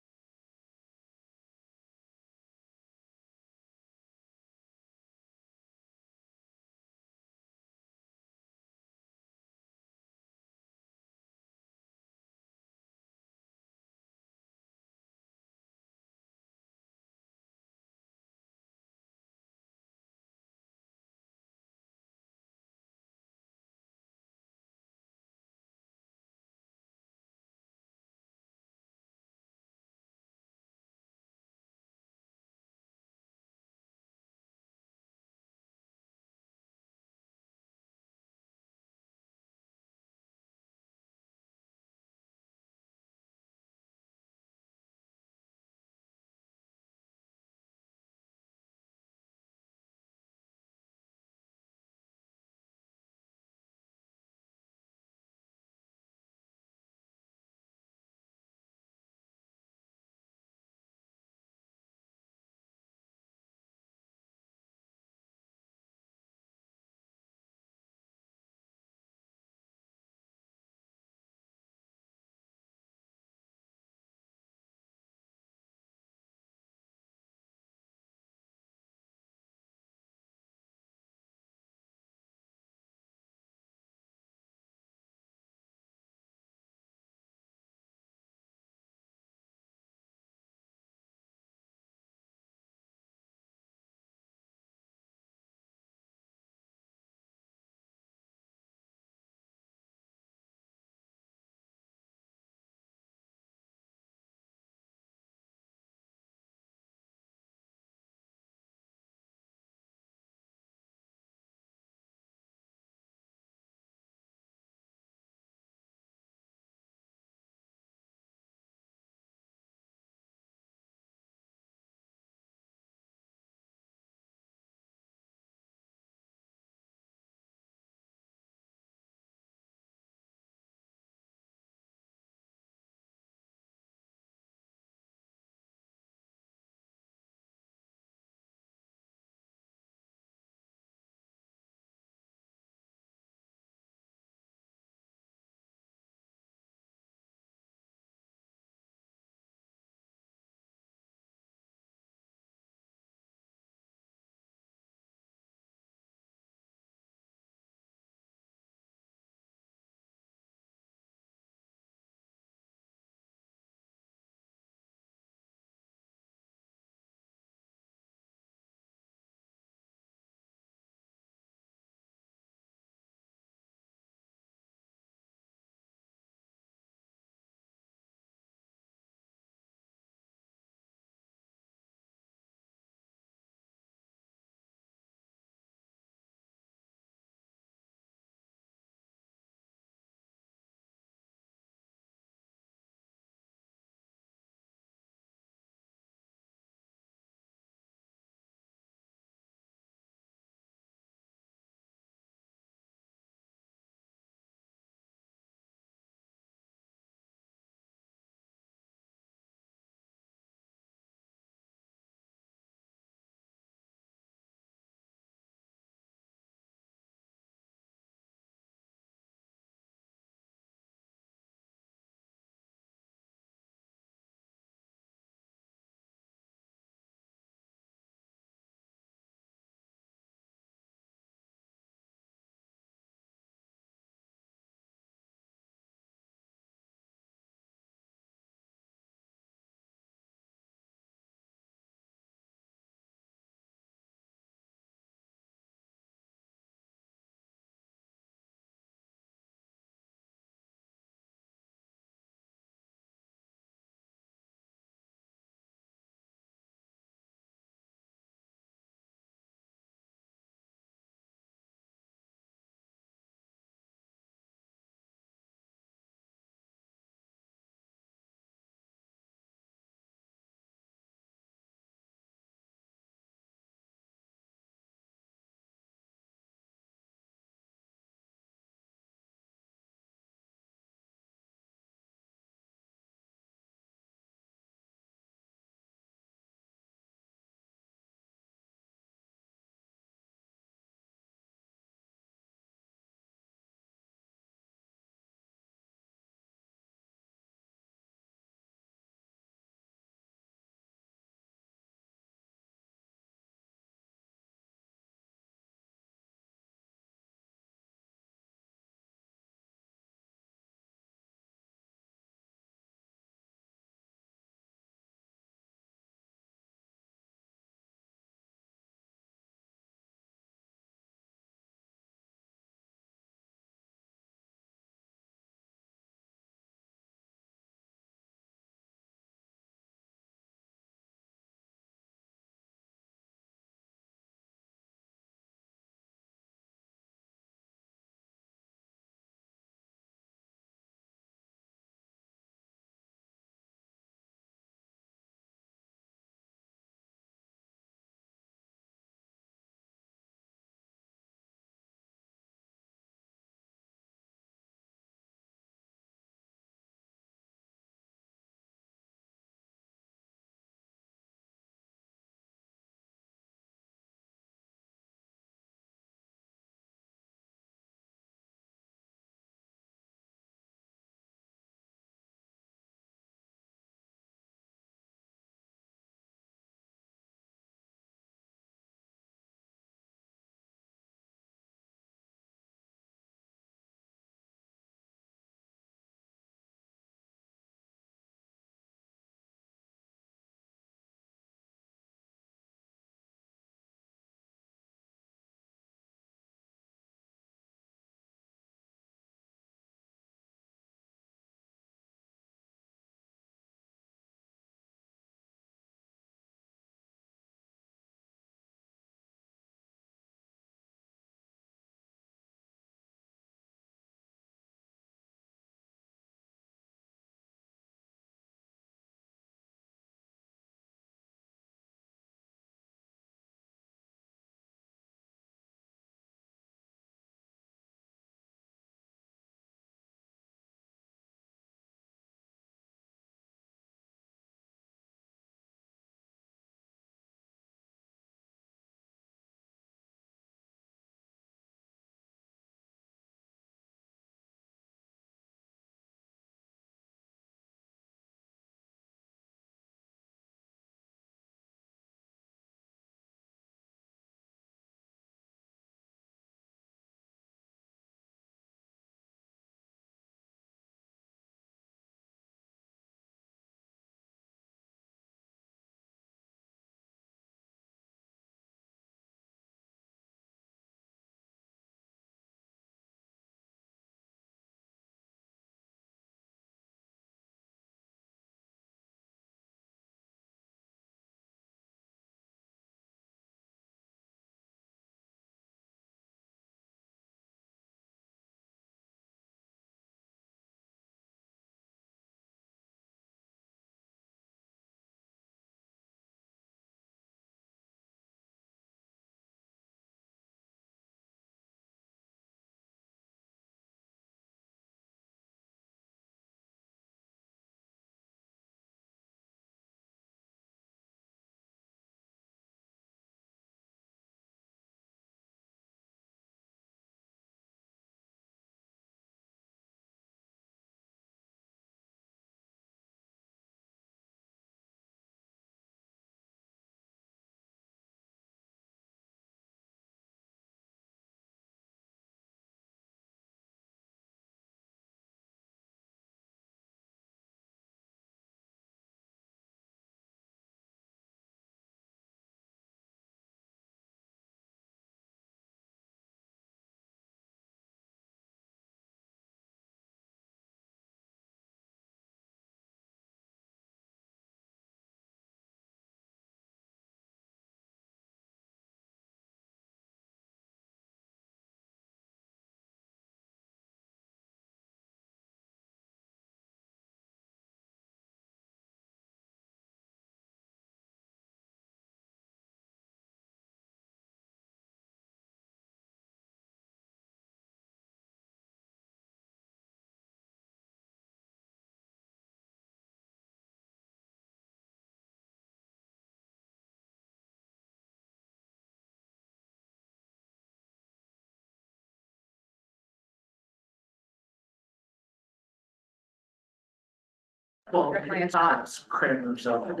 Definitely a thought. Cram themselves.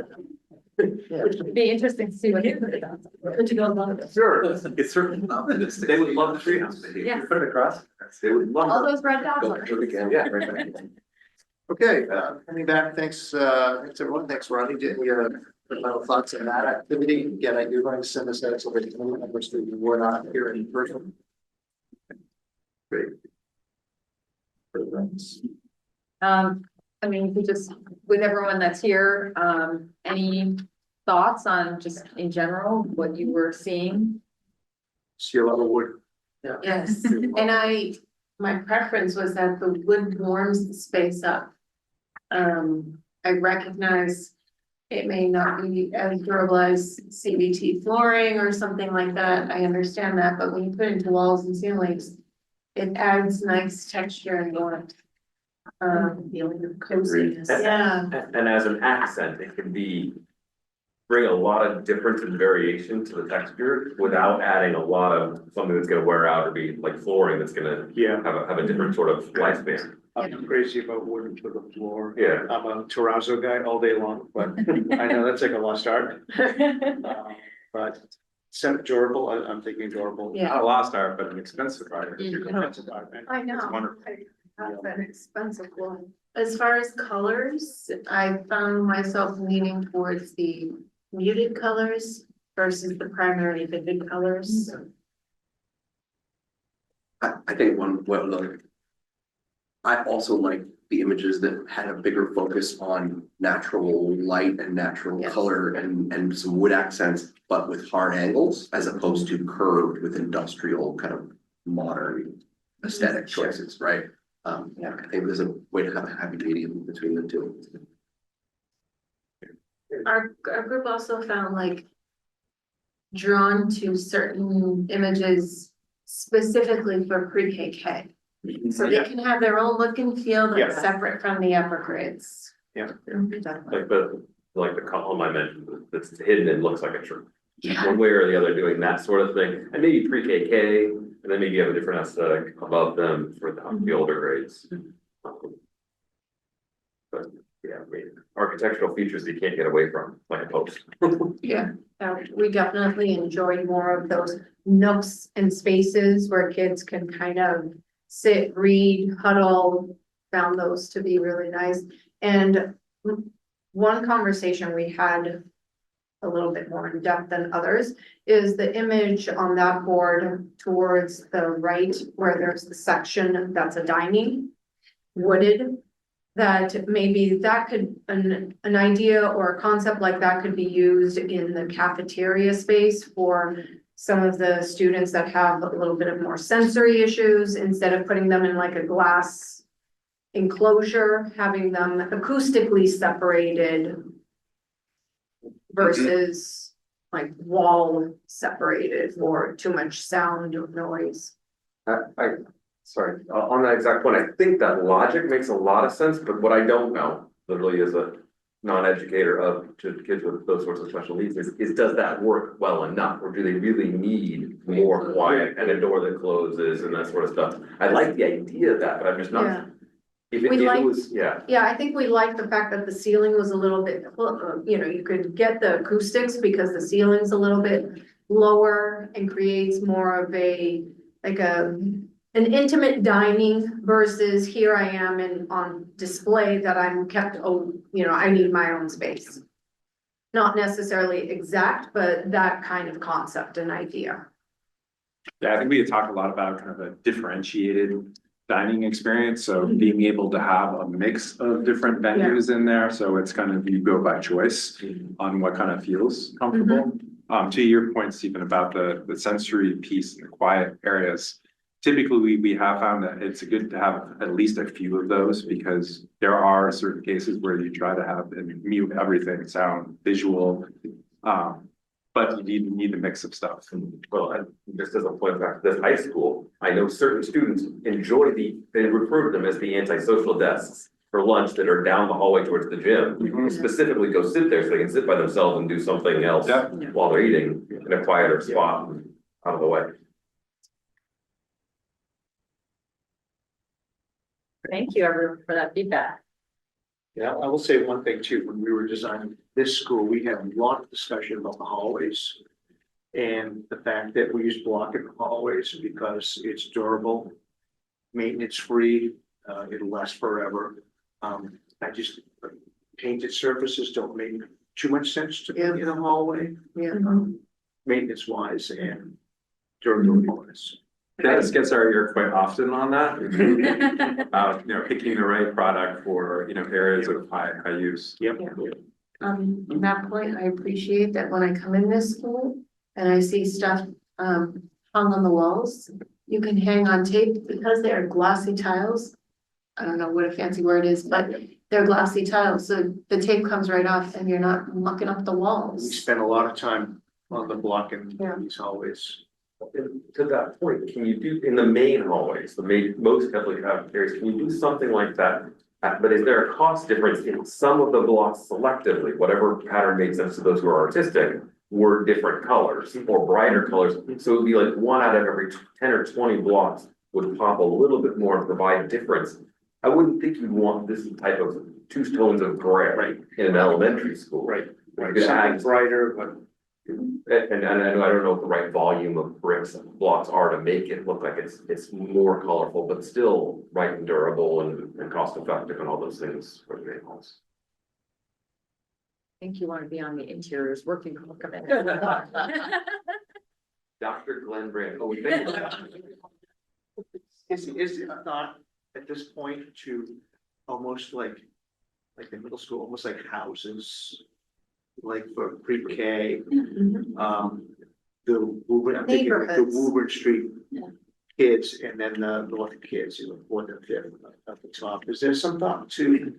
It'd be interesting to see what. To go along with it. Sure, it's certainly not. They would love the treehouse. Yeah. Put it across. They would love. All those red dots. Go are- through it again, yeah, right back. Okay, coming back, thanks, thanks everyone, thanks Ronnie, did we, final thoughts on that activity? Again, you're going to send us out so we can, which we were not here in person. Great. I mean, we just, with everyone that's here, any thoughts on just in general, what you were seeing? See a lot of wood. Yes, and my preference was that the wood warms the space up. I recognize it may not be as durable as CVT flooring or something like that, I understand that, but when you put it into walls and ceilings, it adds nice texture and warmth. Feeling of coziness, yeah. And as an accent, it can bring a lot of difference and variation to the texture without adding a lot of something that's gonna wear out or be like flooring that's gonna have a different sort of lifespan. I'm crazy about wood for the floor. Yeah. I'm a terrazzo guy all day long, but I know that's like a lost art. But durable, I'm thinking durable. Yeah. Not a lost art, but an expensive art. Expensive art, man. I know. It's wonderful. That's an expensive one. As far as colors, I found myself leaning towards the muted colors versus the primary vivid colors. I think I also like the images that had a bigger focus on natural light and natural Yes. color and some wood accents, but with hard angles as opposed to curved with industrial kind of modern aesthetic choices, right? Yeah, I think there's a way to have a happy medium between the two. Our group also found like drawn to certain images specifically for pre-KK. So they can have their own look and feel that's Yeah. separate from the upper grades. Yeah. Like the column I mentioned, that's hidden and looks like a tree. Yeah. One way or the other doing that sort of thing, and maybe pre-KK, and then maybe you have a different aesthetic above them for the older grades. But yeah, I mean, architectural features that you can't get away from, like a post. Yeah, we definitely enjoyed more of those nooks and spaces where kids can kind of sit, read, huddle. Found those to be really nice. And one conversation we had a little bit more in depth than others is the image on that board towards the right where there's the section that's a dining, wooded. That maybe that could, an idea or a concept like that could be used in the cafeteria space for some of the students that have a little bit of more sensory issues, instead of putting them in like a glass enclosure, having them acoustically separated versus like wall separated for too much sound or noise. Sorry, on that exact point, I think that logic makes a lot of sense, but what I don't know, literally as a non-educator of to kids with those sorts of special needs is does that work well enough? Or do they really need more quiet and a door that closes and that sort of stuff? I like the idea of that, but I'm just Yeah. not. If We it like- was, yeah, Yeah, I think we like the fact that the ceiling was a little bit, you could get the acoustics because the ceiling's a little bit lower and creates more of an intimate dining versus here I am on display that I'm kept, I need my own space. Not necessarily exact, but that kind of concept and idea. Yeah, I think we had talked a lot about kind of a differentiated dining experience, so being able to have a mix of different venues in there, so it's kind of, you go by choice on what kind of feels comfortable. To your point, Stephen, about the sensory piece and the quiet areas, typically we have found that it's good to have at least a few of those, because there are certain cases where you try to have and mute everything, sound, visual, but you need a mix of stuff. well, and just as a point back to this high school, I know certain students enjoy they refer to them as the antisocial desks for lunch that are down the hallway towards the gym. Specifically go sit there so they can sit by themselves and do something else Yeah. while they're eating in a quieter spot out of the way. Thank you everyone for that feedback. Yeah, I will say one thing too, when we were designing this school, we had a lot of discussion about the hallways. And the fact that we use block in the hallways because it's durable, maintenance free, it'll last forever. I just, painted surfaces don't make too much sense to me in a hallway. Yeah. Maintenance wise and durability wise. Dennis gets our ear quite often on that. About, picking the right product for, areas of high use. Yep. On that point, I appreciate that when I come in this school and I see stuff hung on the walls, you can hang on tape because they are glossy tiles. I don't know what a fancy word is, but they're glossy tiles, so the tape comes right off and you're not mucking up the We walls. spent a lot of time on the block in Yeah. these hallways. To that point, can you do, in the main hallways, most heavily crowded areas, can you do something like that? But is there a cost difference in some of the blocks selectively, whatever pattern made sense to those who are artistic, were different colors or brighter colors? So it would be like 1 out of every 10 or 20 blocks would pop a little bit more and provide difference. I wouldn't think you'd want this type of 2 tones of gray in an elementary school. Right. You could add, Brighter, but and I don't know what the right volume of bricks and blocks are to make it look like it's more colorful, but still bright and durable and cost effective and all those things for the main halls. I think you want to be on the interiors working group committee. Dr. Glenn Brand, oh, we think. is it not at this point to almost like the middle school, almost like houses? Like for pre-K, the Woburn, I'm thinking like the Neighborhoods. Woburn Street Yeah. kids and then the North kids, 4th and 5th at the top. Is there some thought to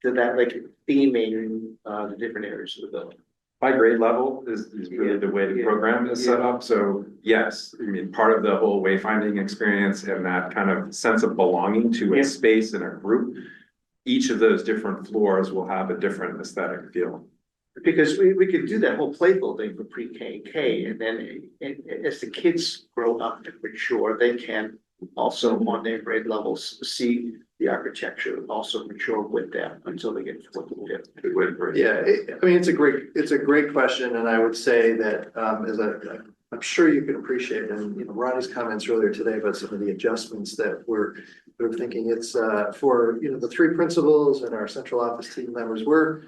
that, like theming the different areas of the building? By grade level is really the way the program is set up. So yes, I mean, part of the whole wayfinding experience and that kind of sense of belonging to a Yeah. space and a group. Each of those different floors will have a different aesthetic feel. Because we could do that whole playful thing for pre-K and K, and then as the kids grow up and mature, they can also on their grade levels see the architecture also mature with them until they get to 4th and 5th. Yeah, I mean, it's a great question, and I would say that, I'm sure you can appreciate, and, Ronnie's comments earlier today about some of the adjustments that we're thinking it's, for, the 3 principals and our central office team members, we're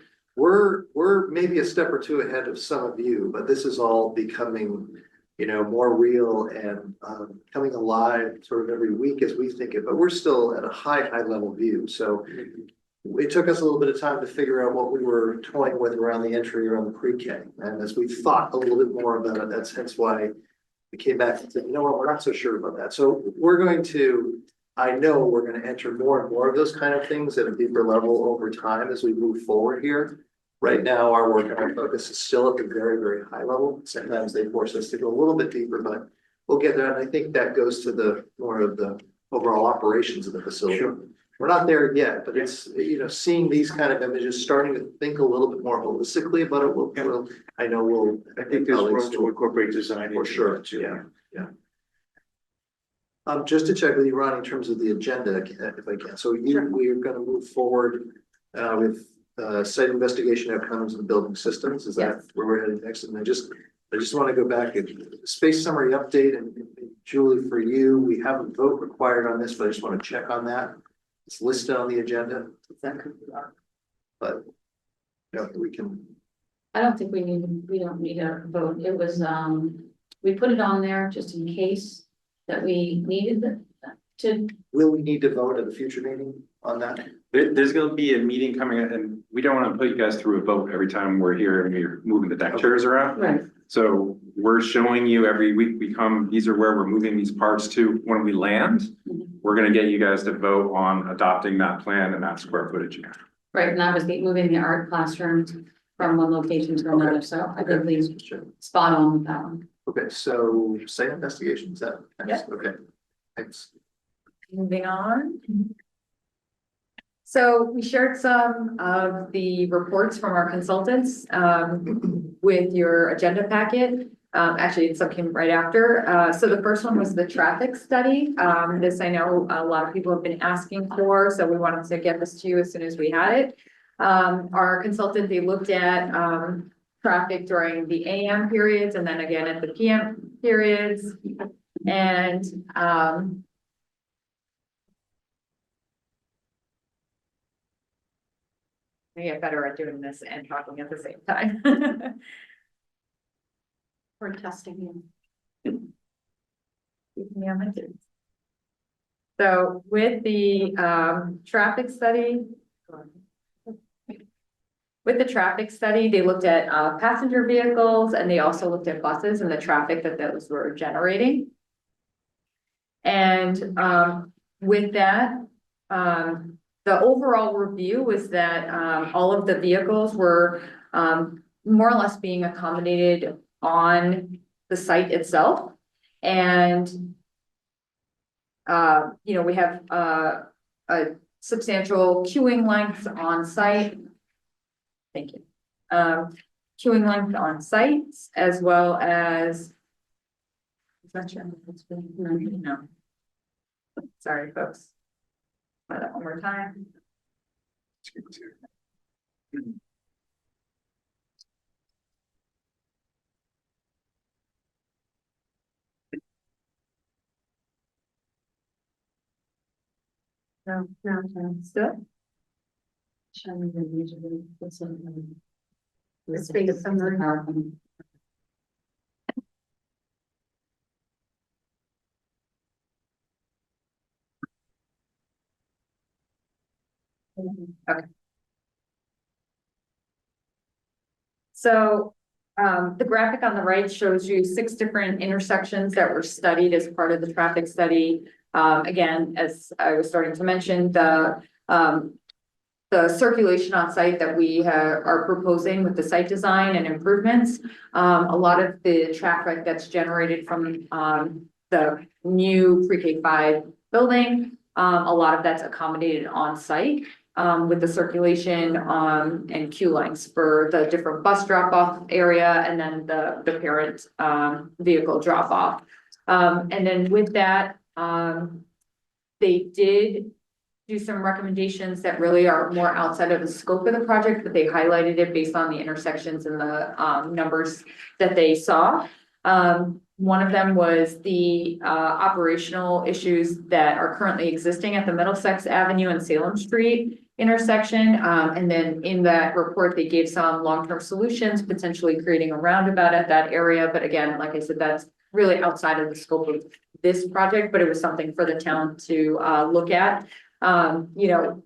maybe a step or 2 ahead of some of you, but this is all becoming, more real and coming alive sort of every week as we think it, but we're still at a high level view. So it took us a little bit of time to figure out what we were toying with around the entry around the pre-K. And as we thought a little bit more about it, that's hence why we came back and said, you know what, we're not so sure about that. So I know we're going to enter more and more of those kind of things at a deeper level over time as we move forward here. Right now, our work and our focus is still at the very, very high level. Sometimes they force us to go a little bit deeper, but we'll get there. And I think that goes to the more of the overall operations of the facility. Sure. We're not there yet, but it's, seeing these kind of images, starting to think a little bit more holistically about it. I I think there's room to incorporate design. For into sure, that too. yeah. Just to check with you, Ron, in terms of the agenda, if I can. So we're gonna move forward with site investigation outcomes and building systems. Is that where we're heading next? And I just want to go back and space summary update, and Julie, for you, we have a vote required on this, but I just want to check on that. It's listed on the agenda. But we can. I don't think we don't need a vote. It was, we put it on there just in case that we needed to. Will we need to vote at a future meeting on that? There's gonna be a meeting coming up, and we don't wanna put you guys through a vote every time we're here and we're moving the deck chairs around. Right. So we're showing you every week these are where we're moving these parts to. When we land, we're gonna get you guys to vote on adopting that plan and that square footage. Right, and that was moving the art classroom from one location to another, so I think we spot on with that one. Okay, so site investigation, is that? Yep. Okay, thanks. Moving on. So we shared some of the reports from our consultants with your agenda packet. Actually, some came right after. So the first one was the traffic study. This I know a lot of people have been asking for, so we wanted to get this to you as soon as we had it. Our consultant, they looked at, traffic during the AM periods and then again at the PM periods. And, I get better at doing this and talking at the same time. We're testing you. Yeah, I did. So with the traffic study. With the traffic study, they looked at passenger vehicles and they also looked at buses and the traffic that those were generating. And with that, the overall review was that all of the vehicles were more or less being accommodated on the site itself. And you know, we have a substantial queuing length on site. Thank you. Queuing length on sites as well as. No. Sorry, folks. Try that one more time. No, still. It's based on the. Okay. So, the graphic on the right shows you 6 different intersections that were studied as part of the traffic study. Again, as I was starting to mention, the circulation on site that we are proposing with the site design and improvements. A lot of the traffic that's generated from the new pre-K 5 building, a lot of that's accommodated on site. With the circulation and queue lengths for the different bus drop-off area and then the parent vehicle drop-off. And then with that, they did do some recommendations that really are more outside of the scope of the project, but they highlighted it based on the intersections and the numbers that they saw. One of them was the operational issues that are currently existing at the Middlesex Avenue and Salem Street intersection. And then in that report, they gave some long-term solutions, potentially creating a roundabout at that area. But again, like I said, that's really outside of the scope of this project, but it was something for the town to look at. You know,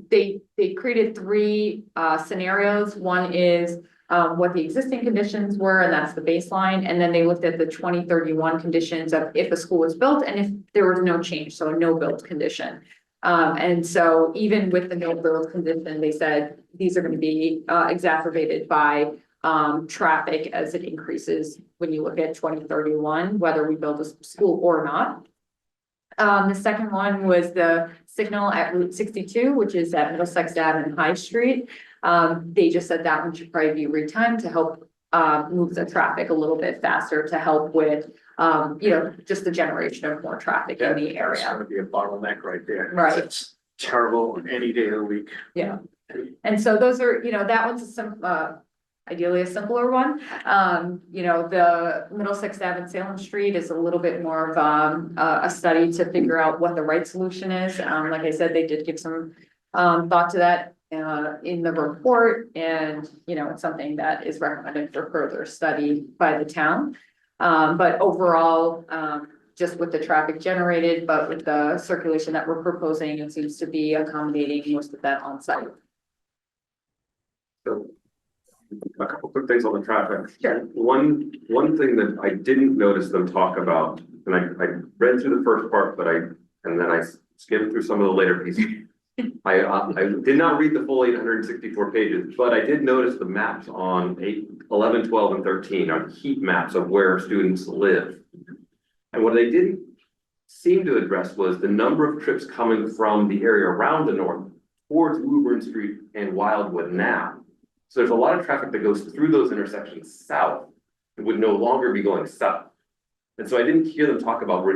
they created 3 scenarios. One is what the existing conditions were, and that's the baseline. And then they looked at the 2031 conditions of if a school was built and if there was no change, so a no build condition. And so even with the no build condition, they said these are going to be exacerbated by traffic as it increases when you look at 2031, whether we build a school or not. The second one was the signal at Route 62, which is at Middlesex Ave and High Street. They just said that one should probably be retimed to help move the traffic a little bit faster to help with, you know, just the generation of more traffic in the It's area. gonna be a bottleneck right there. Right. It's terrible any day of the week. Yeah. And so those are, you know, that one's ideally a simpler one. You know, the Middlesex Ave and Salem Street is a little bit more of a study to figure out what the right solution is. Like I said, they did give some thought to that in the report, and you know, it's something that is recommended for further study by the town. But overall, just with the traffic generated, but with the circulation that we're proposing, it seems to be accommodating most of that on site. So, a couple quick things on the traffic. Sure. One thing that I didn't notice them talk about, and I read through the first part, and then I skimmed through some of the later pieces. I did not read the full 864 pages, but I did notice the maps on 8, 11, 12, and 13 are the heat maps of where students live. And what they didn't seem to address was the number of trips coming from the area around the north towards Woburn Street and Wildwood now. So there's a lot of traffic that goes through those intersections south and would no longer be going south. And so I didn't hear them talk about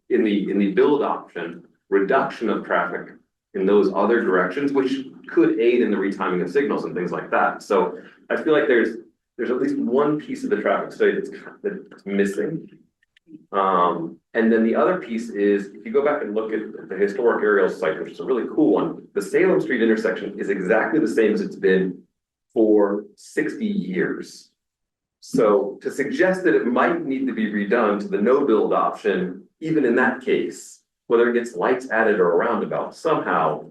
in the build option, reduction of traffic in those other directions, which could aid in the retiming of signals and things like that. So I feel like there's at least one piece of the traffic study that's missing. And then the other piece is, if you go back and look at the historic aerial site, which is a really cool one, the Salem Street intersection is exactly the same as it's been for 60 years. So to suggest that it might need to be redone to the no build option, even in that case, whether it gets lights added or a roundabout, somehow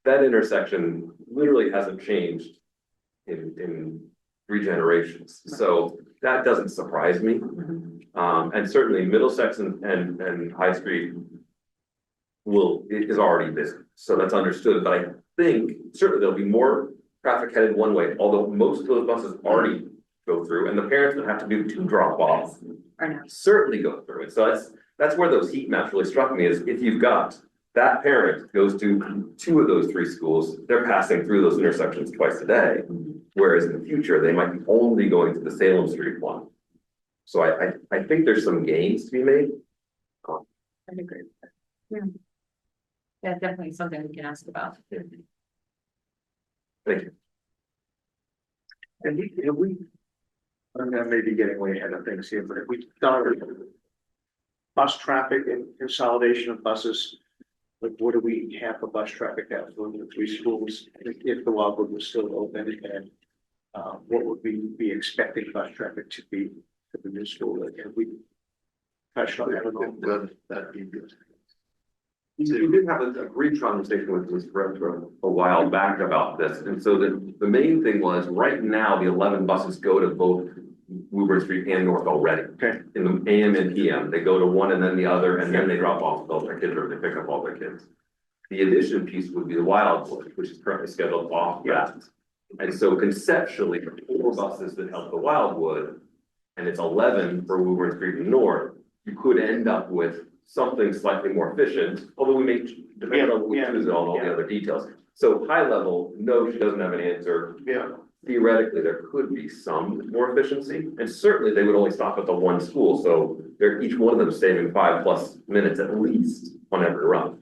that intersection literally hasn't changed in 3 generations. So that doesn't surprise me. And certainly Middlesex and High Street is already busy. So that's understood, but I think certainly there'll be more traffic headed one way, although most of those buses already go through, and the parents that have to do 2 drop-offs certainly go through it. So that's where those heat maps really struck me, is if you've got that parent goes to 2 of those 3 schools, they're passing through those intersections twice a day. Whereas in the future, they might be only going to the Salem Street one. So I think there's some gains to be made. I'd agree with that. Yeah. Yeah, definitely something we can ask about. Thank you. And if we, I'm gonna maybe getting way ahead of things here, but if we started bus traffic and consolidation of buses, like what do we have for bus traffic at for the 3 schools if the Wildwood was still open, and what would we be expecting bus traffic to be for the new school? Like, have we touched on that at all? That'd be good. We did have a brief conversation with this director a while back about this, and so the main thing was, right now, the 11 buses go to both Woburn Street and North already. Okay. In the AM and PM, they go to one and then the other, and then they drop off all their kids, or they pick up all their kids. The addition piece would be the Wildwood, which is currently scheduled off that. And so conceptually, 4 buses that help the Wildwood, and it's 11 for Woburn Street and North, you could end up with something slightly more efficient, although we may, depending on what we choose and all the other details. So high level, no, she doesn't have an answer. Yeah. Theoretically, there could be some more efficiency, and certainly they would only stop at the one school, so they're each one of them saving 5+ minutes at least on every run.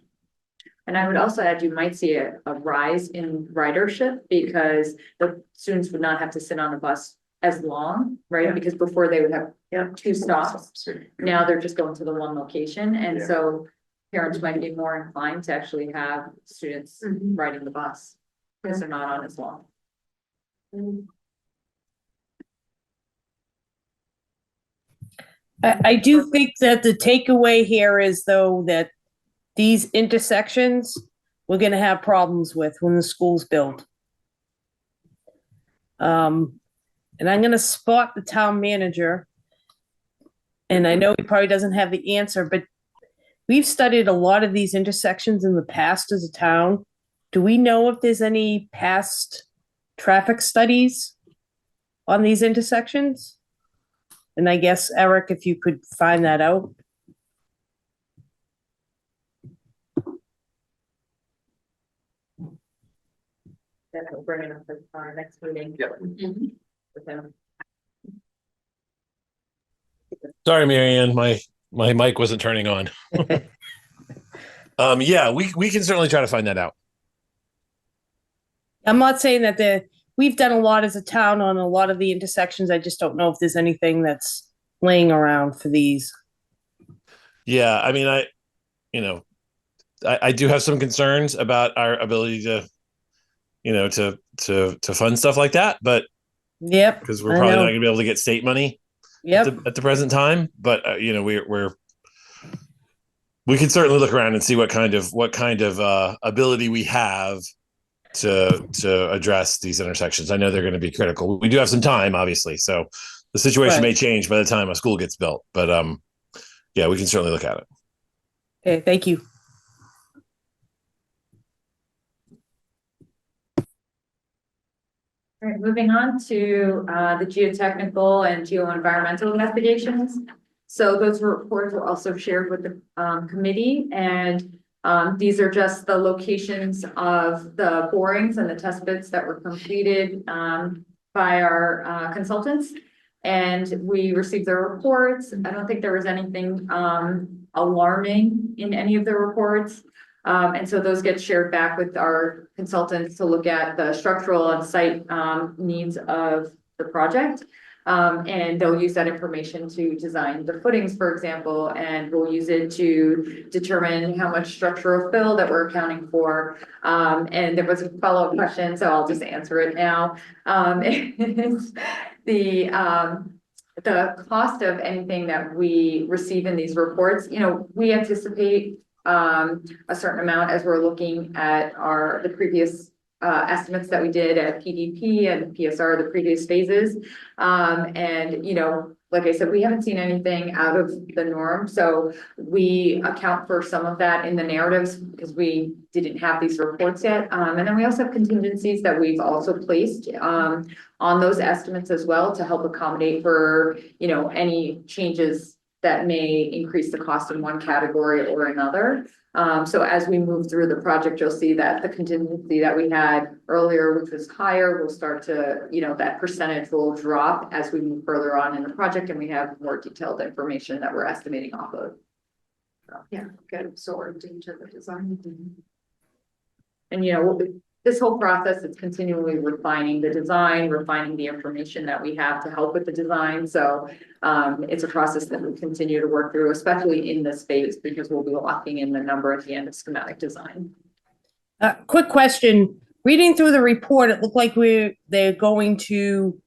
And I would also add, you might see a rise in ridership because the students would not have to sit on a bus as long, right? Because before they would have 2 stops. Now they're just going to the one location, and so parents might be more inclined to actually have students riding the bus because they're not on as long. I do think that the takeaway here is, though, that these intersections we're gonna have problems with when the school's built. And I'm gonna spot the town manager. And I know he probably doesn't have the answer, but we've studied a lot of these intersections in the past as a town. Do we know if there's any past traffic studies on these intersections? And I guess, Eric, if you could find that out. Then we'll bring it up at our next meeting. Yeah. With him. Sorry, Marianne, my mic wasn't turning on. Yeah, we can certainly try to find that out. I'm not saying that we've done a lot as a town on a lot of the intersections. I just don't know if there's anything that's laying around for these. Yeah, I mean, I do have some concerns about our ability to, to fund stuff like that, but Yep. because we're probably not going to be able to get state money. Yep. At the present time, but we can certainly look around and see what kind of ability we have to address these intersections. I know they're going to be critical. We do have some time, obviously, so the situation may change by the time a school gets built. But yeah, we can certainly look at it. Okay, thank you. All right, moving on to the geotechnical and geoenvironmental investigations. So those reports were also shared with the committee, and these are just the locations of the borings and the test bits that were completed by our consultants. And we received their reports. I don't think there was anything alarming in any of the reports. And so those get shared back with our consultants to look at the structural and site needs of the project. And they'll use that information to design the footings, for example, and we'll use it to determine how much structural fill that we're accounting for. And there was a follow-up question, so I'll just answer it now. It's the cost of anything that we receive in these reports, you know, we anticipate a certain amount as we're looking at the previous estimates that we did at PDP and PSR, the previous phases. And, you know, like I said, we haven't seen anything out of the norm. So we account for some of that in the narratives because we didn't have these reports yet. And then we also have contingencies that we've also placed on those estimates as well to help accommodate for, you know, any changes that may increase the cost in one category or another. So as we move through the project, you'll see that the contingency that we had earlier, which was higher, will start to, you know, that percentage will drop as we move further on in the project and we have more detailed information that we're estimating off of. Yeah, get absorbed into the design. And, you know, this whole process is continually refining the design, refining the information that we have to help with the design. So it's a process that we continue to work through, especially in this phase, because we'll be locking in the number at the end of schematic design. Quick question. Reading through the report, it looked like they're going to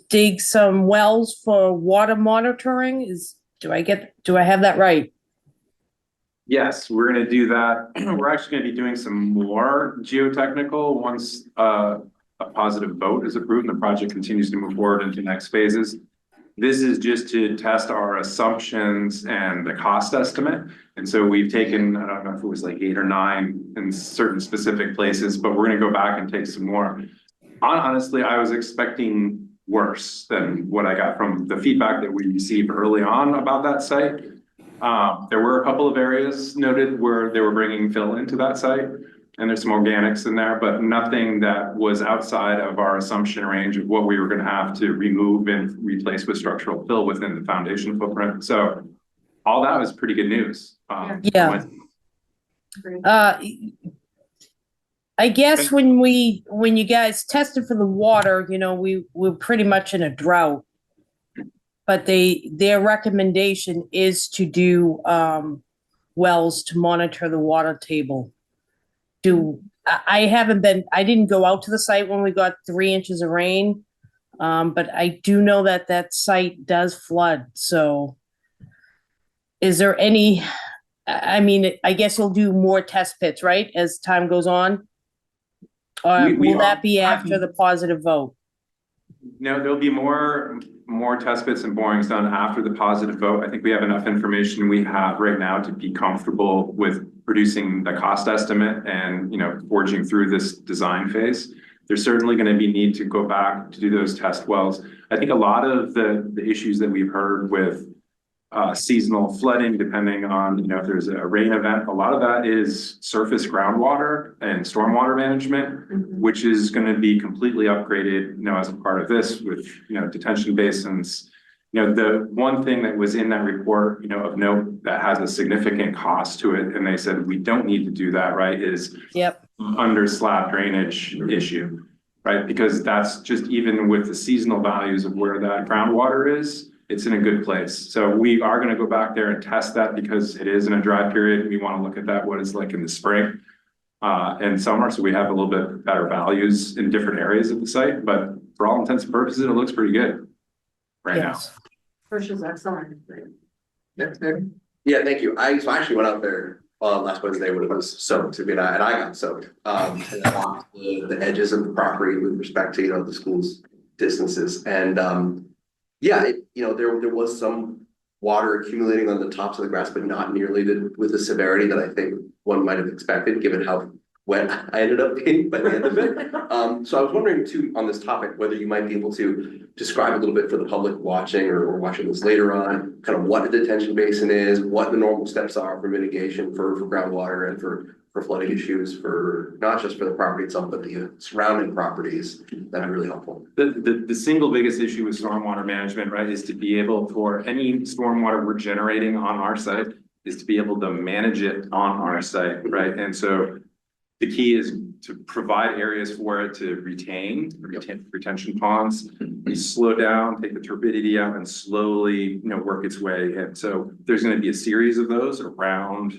dig some wells for water monitoring. Do I have that right? Yes, we're gonna do that. We're actually gonna be doing some more geotechnical once a positive vote is approved and the project continues to move forward into next phases. This is just to test our assumptions and the cost estimate. And so we've taken, I don't know if it was like 8 or 9 in certain specific places, but we're gonna go back and take some more. Honestly, I was expecting worse than what I got from the feedback that we received early on about that site. There were a couple of areas noted where they were bringing fill into that site, and there's some organics in there, but nothing that was outside of our assumption range of what we were going to have to remove and replace with structural fill within the foundation footprint. So all that was pretty good news. Yeah. I guess when you guys tested for the water, you know, we were pretty much in a drought. But their recommendation is to do wells to monitor the water table. I didn't go out to the site when we got 3 inches of rain. But I do know that site does flood. So is there any, I mean, I guess you'll do more test pits, right? As time goes on? Or will that be after the positive vote? No, there'll be more test pits and borings done after the positive vote. I think we have enough information we have right now to be comfortable with producing the cost estimate and, you know, forging through this design phase. There's certainly going to be need to go back to do those test wells. I think a lot of the issues that we've heard with seasonal flooding, depending on, you know, if there's a rain event, a lot of that is surface groundwater and stormwater management, which is going to be completely upgraded, you know, as a part of this with, you know, detention basins. You know, the one thing that was in that report, you know, of note that has a significant cost to it, and they said we don't need to do that, right, is under slab drainage issue, right? Because that's just even with the seasonal values of where that groundwater is, it's in a good place. So we are going to go back there and test that because it is in a dry period. We want to look at that, what it's like in the spring and summer. So we have a little bit better values in different areas of the site, but for all intents and purposes, it looks pretty good right now. Which is excellent. Yeah, thank you. I actually went out there last Wednesday when it was soaked, and I got soaked. And I walked the edges of the property with respect to, you know, the school's distances. And yeah, you know, there was some water accumulating on the tops of the grass, but not nearly with the severity that I think one might have expected, given how wet I ended up being by the end of it. So I was wondering too, on this topic, whether you might be able to describe a little bit for the public watching or watching this later on, kind of what a detention basin is, what the normal steps are for mitigation for groundwater and for flooding issues, for not just for the property itself, but the surrounding properties. That'd be really helpful. The single biggest issue with stormwater management, right, is to be able for any stormwater we're generating on our site is to be able to manage it on our site, right? And so the key is to provide areas for it to retention ponds. We slow down, take the turbidity out and slowly, work its way in. So there's going to be a series of those around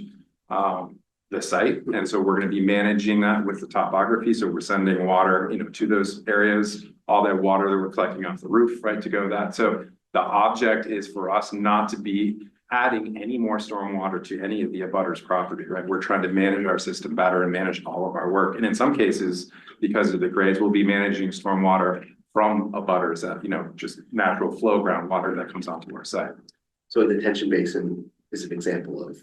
the site. And so we're going to be managing that with the topography. So we're sending water, to those areas, all that water that we're collecting off the roof, right, to go that. So the object is for us not to be adding any more stormwater to any of the abutters property, right? We're trying to manage our system better and manage all of our work. And in some cases, because of the grades, we'll be managing stormwater from abutters that, just natural flow groundwater that comes onto our site. So a detention basin is an example of,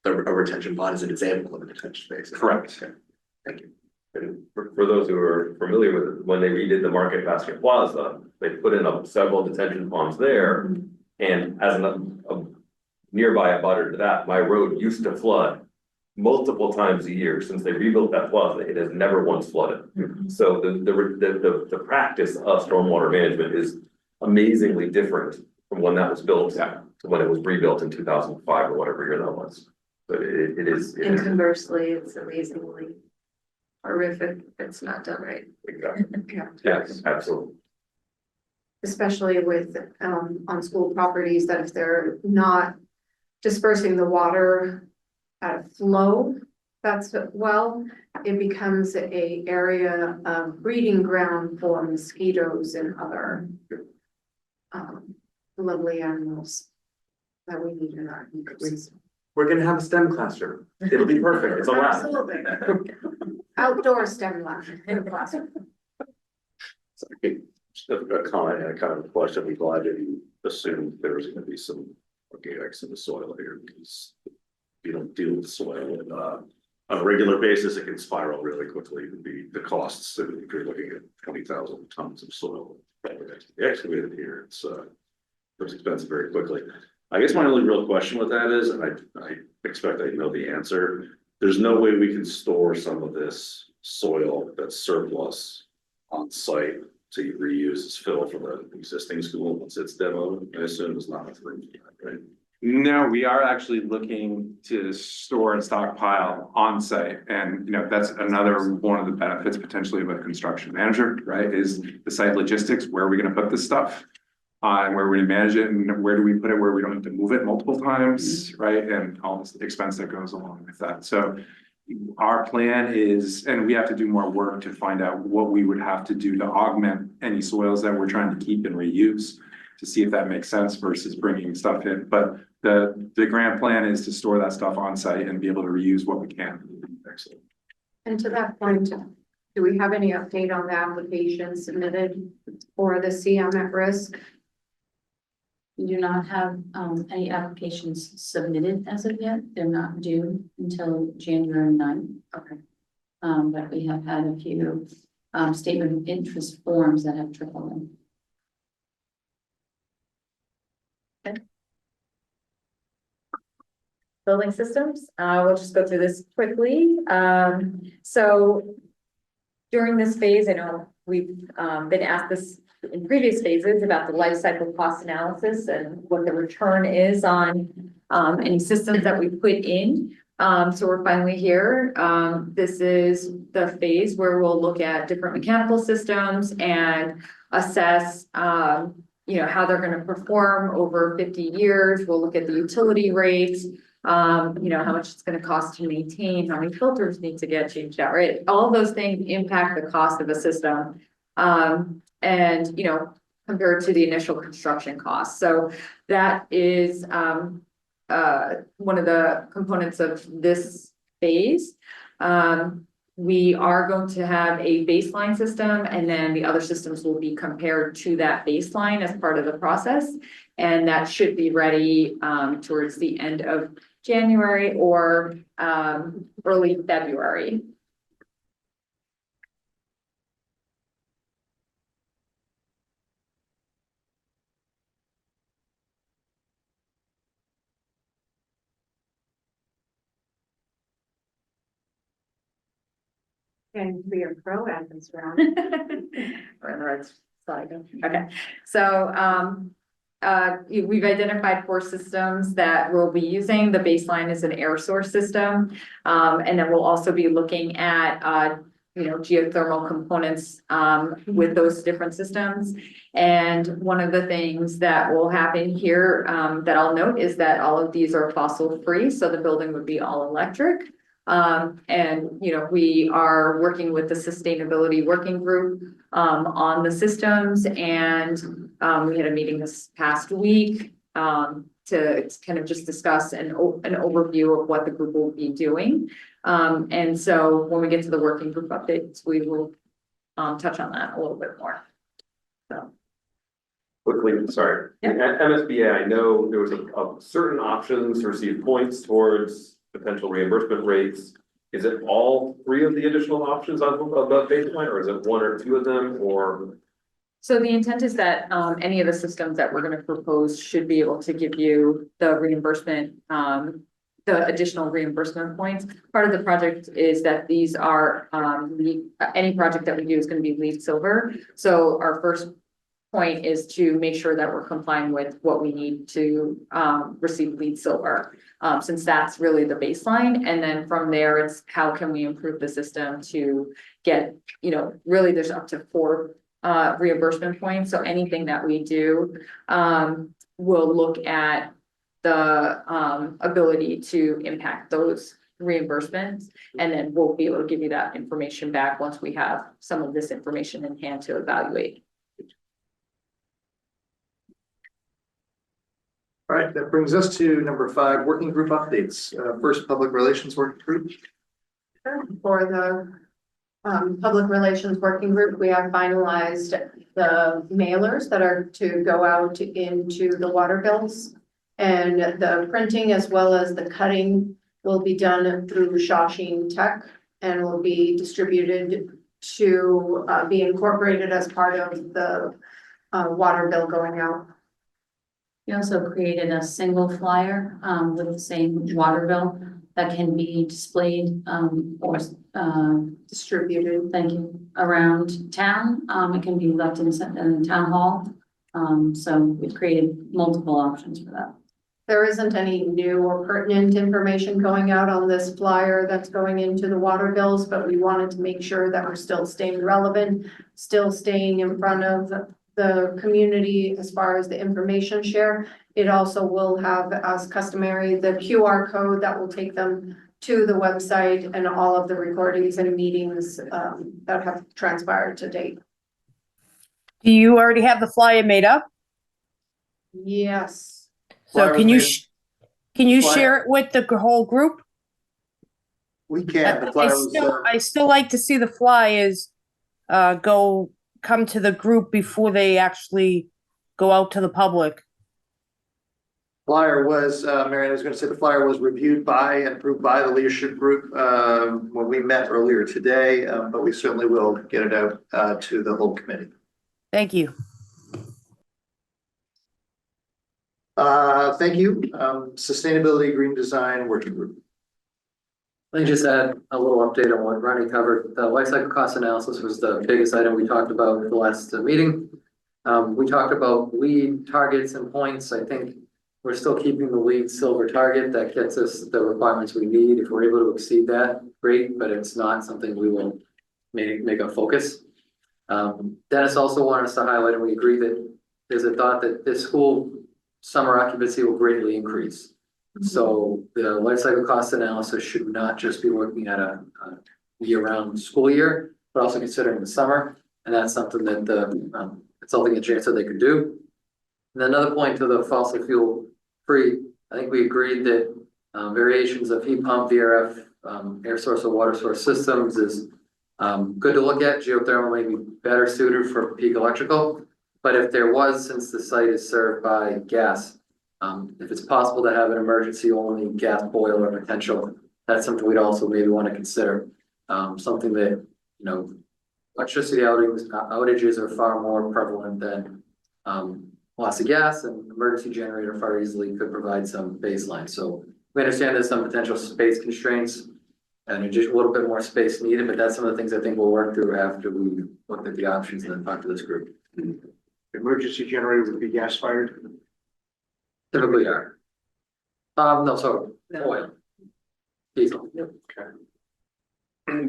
a retention pond is an example of a detention basin. Correct. Okay. Thank you. And for those who are familiar with it, when they redid the Market Basket Plaza, they put in several detention ponds there. And as a nearby abutter to that, my road used to flood multiple times a year. Since they rebuilt that plaza, it has never once flooded. So the practice of stormwater management is amazingly different from when that was built to when it was rebuilt in 2005 or whatever year that was. But it is. And conversely, it's amazingly horrific if it's not done right. Exactly. Yeah. Yes, absolutely. Especially with on school properties, that if they're not dispersing the water at a flow, it becomes a area of breeding ground for mosquitoes and other lovely animals that we need in our ecosystem. We're going to have a STEM classroom. It'll be perfect. It's a lab. Absolutely. Outdoor STEM lab in a classroom. Just a comment and a kind of a question. I'm glad that you assumed there was going to be some organics in the soil here, because if you don't deal with soil and on a regular basis, it can spiral really quickly. The costs, if you're looking at 20,000 tons of soil excavated here, it's expensive very quickly. I guess my only real question with that is, and I expect I know the answer, there's no way we can store some of this soil that's surplus on site to reuse as fill for the existing school once it's demoed. I assume it's not enough room for that, right? No, we are actually looking to store and stockpile on site. And, that's another one of the benefits potentially of a construction manager, right? Is the site logistics, where are we going to put this stuff? And where we manage it, and where do we put it where we don't have to move it multiple times, right? And all this expense that goes along with that. So our plan is, and we have to do more work to find out what we would have to do to augment any soils that we're trying to keep and reuse, to see if that makes sense versus bringing stuff in. But the grand plan is to store that stuff on site and be able to reuse what we can. Excellent. And to that point, do we have any update on the application submitted for the CM at risk? We do not have any applications submitted as of yet. They're not due until January 9th. Okay. But we have had a few statement of interest forms that have trickled in. Building systems, we'll just go through this quickly. So during this phase, I know we've been asked this in previous phases about the life cycle cost analysis and what the return is on any systems that we put in. So we're finally here. This is the phase where we'll look at different mechanical systems and assess how they're going to perform over 50 years. We'll look at the utility rates, how much it's going to cost to maintain, how many filters need to get changed out, right? All of those things impact the cost of a system. And compared to the initial construction cost. So that is one of the components of this phase. We are going to have a baseline system, and then the other systems will be compared to that baseline as part of the process. And that should be ready towards the end of January or early February. And we are pro at this round. We're in the right side. Okay, so we've identified 4 systems that we'll be using. The baseline is an air source system. And then we'll also be looking at, geothermal components, with those different systems. And one of the things that will happen here, that I'll note is that all of these are fossil free, so the building would be all electric. We are working with the sustainability working group, on the systems, and, we had a meeting this past week, to kind of just discuss an overview of what the group will be doing. And so when we get to the working group updates, we will, touch on that a little bit more. So. Quickly, sorry. Yeah. At MSBA, I know there was a certain options to receive points towards potential reimbursement rates. Is it all 3 of the additional options of the baseline, or is it 1 or 2 of them, or? So the intent is that any of the systems that we're going to propose should be able to give you the reimbursement, the additional reimbursement points. Part of the project is that these are any project that we do is going to be LEED silver. So our first point is to make sure that we're complying with what we need to receive LEED silver, since that's really the baseline. And then from there, it's how can we improve the system to get, really there's up to 4 reimbursement points. So anything that we do, we'll look at the ability to impact those reimbursements, and then we'll be able to give you that information back once we have some of this information in hand to evaluate. All right, that brings us to number 5, working group updates. First, public relations working group. For the public relations working group, we have finalized the mailers that are to go out into the water bills. And the printing as well as the cutting will be done through Shawsheen Tech and will be distributed to be incorporated as part of the water bill going out. We also created a single flyer with the same water bill that can be displayed or Distributed. thank you, around town. It can be left in town hall. So we've created multiple options for that. There isn't any new or pertinent information going out on this flyer that's going into the water bills, but we wanted to make sure that we're still staying relevant, still staying in front of the community as far as the information share. It also will have, as customary, the QR code that will take them to the website and all of the recordings and meetings that have transpired to date. Do you already have the flyer made up? Yes. So Flyer can you, was can you flyer- share it with the whole group? We can. The I flyer was, still like to see the flyers come to the group before they actually go out to the public. flyer was, Marianne, I was going to say the flyer was reviewed by and approved by the leadership group when we met earlier today, but we certainly will get it out to the whole committee. Thank you. Thank you. Sustainability Green Design Working Group. Let me just add a little update on what Ronnie covered. The life cycle cost analysis was the biggest item we talked about at the last meeting. We talked about LEED targets and points. I think we're still keeping the LEED silver target. That gets us the requirements we need. If we're able to exceed that, great, but it's not something we will make a focus. Dennis also wanted us to highlight, and we agree that there's a thought that this school summer occupancy will greatly increase. So the life cycle cost analysis should not just be looking at a year-round school year, but also considering the summer. And that's something that the consulting engineer said they could do. And another point to the fossil fuel free, I think we agreed that variations of heat pump, VRF, air source or water source systems is good to look at. Geothermal may be better suited for peak electrical. But if there was, since the site is served by gas, if it's possible to have an emergency only gas boiler potential, that's something we'd also maybe want to consider. Something that, electricity outages are far more prevalent than loss of gas, and emergency generator far easily could provide some baseline. So we understand there's some potential space constraints and just a little bit more space needed, but that's some of the things I think we'll work through after we look at the options and then talk to this group. Emergency generator would be gas fired? Typically are. No, so oil. Diesel.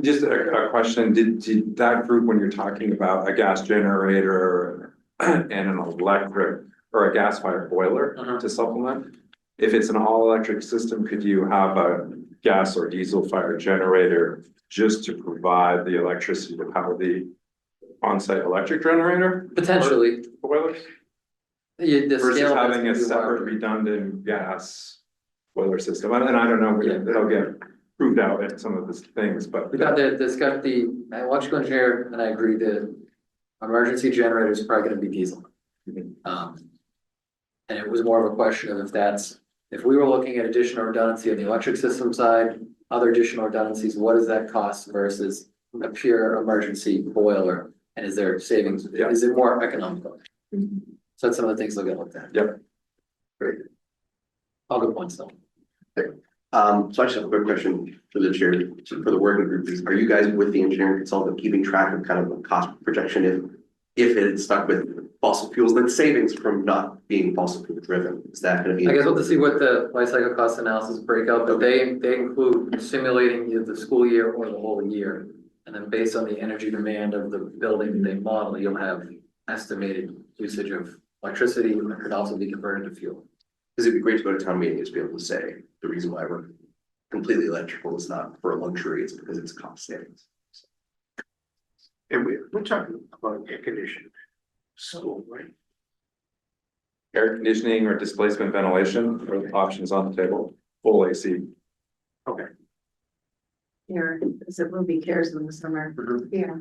Just a question, did that group, when you're talking about a gas generator and an electric or a gas fired boiler to supplement? If it's an all electric system, could you have a gas or diesel fired generator just to provide the electricity to power the on-site electric generator? Potentially. Boilers? The Versus scale of it's having a gonna be separate larger. redundant gas boiler system, and I don't know, it'll get proved out in some of these things, but. We got the electrical engineer, and I agree that emergency generator is probably gonna be diesel. And it was more of a question of if we were looking at additional redundancy on the electric system side, other additional redundancies, what does that cost versus a pure emergency boiler? And is there savings? Is it more economical? So that's some of the things they'll get looked at. Yep. Great. All good points though. So I just have a quick question for the chair, for the working group. Are you guys with the engineering consultant keeping track of kind of the cost projection if it's stuck with fossil fuels, then savings from not being fossil fuel driven? Is that going to be? I guess we'll have to see what the life cycle cost analysis breakout, but they include simulating either the school year or the whole year. And then based on the energy demand of the building they model, you'll have estimated usage of electricity that could also be converted to fuel. Because it'd be great to go to town meeting and just be able to say the reason why we're completely electrical is not for a luxury, it's because it's cost savings. And we're talking about air conditioning school, right? Air conditioning or displacement ventilation are the options on the table, full AC. Okay. Here, is it Ruby Cares in the summer? Yeah.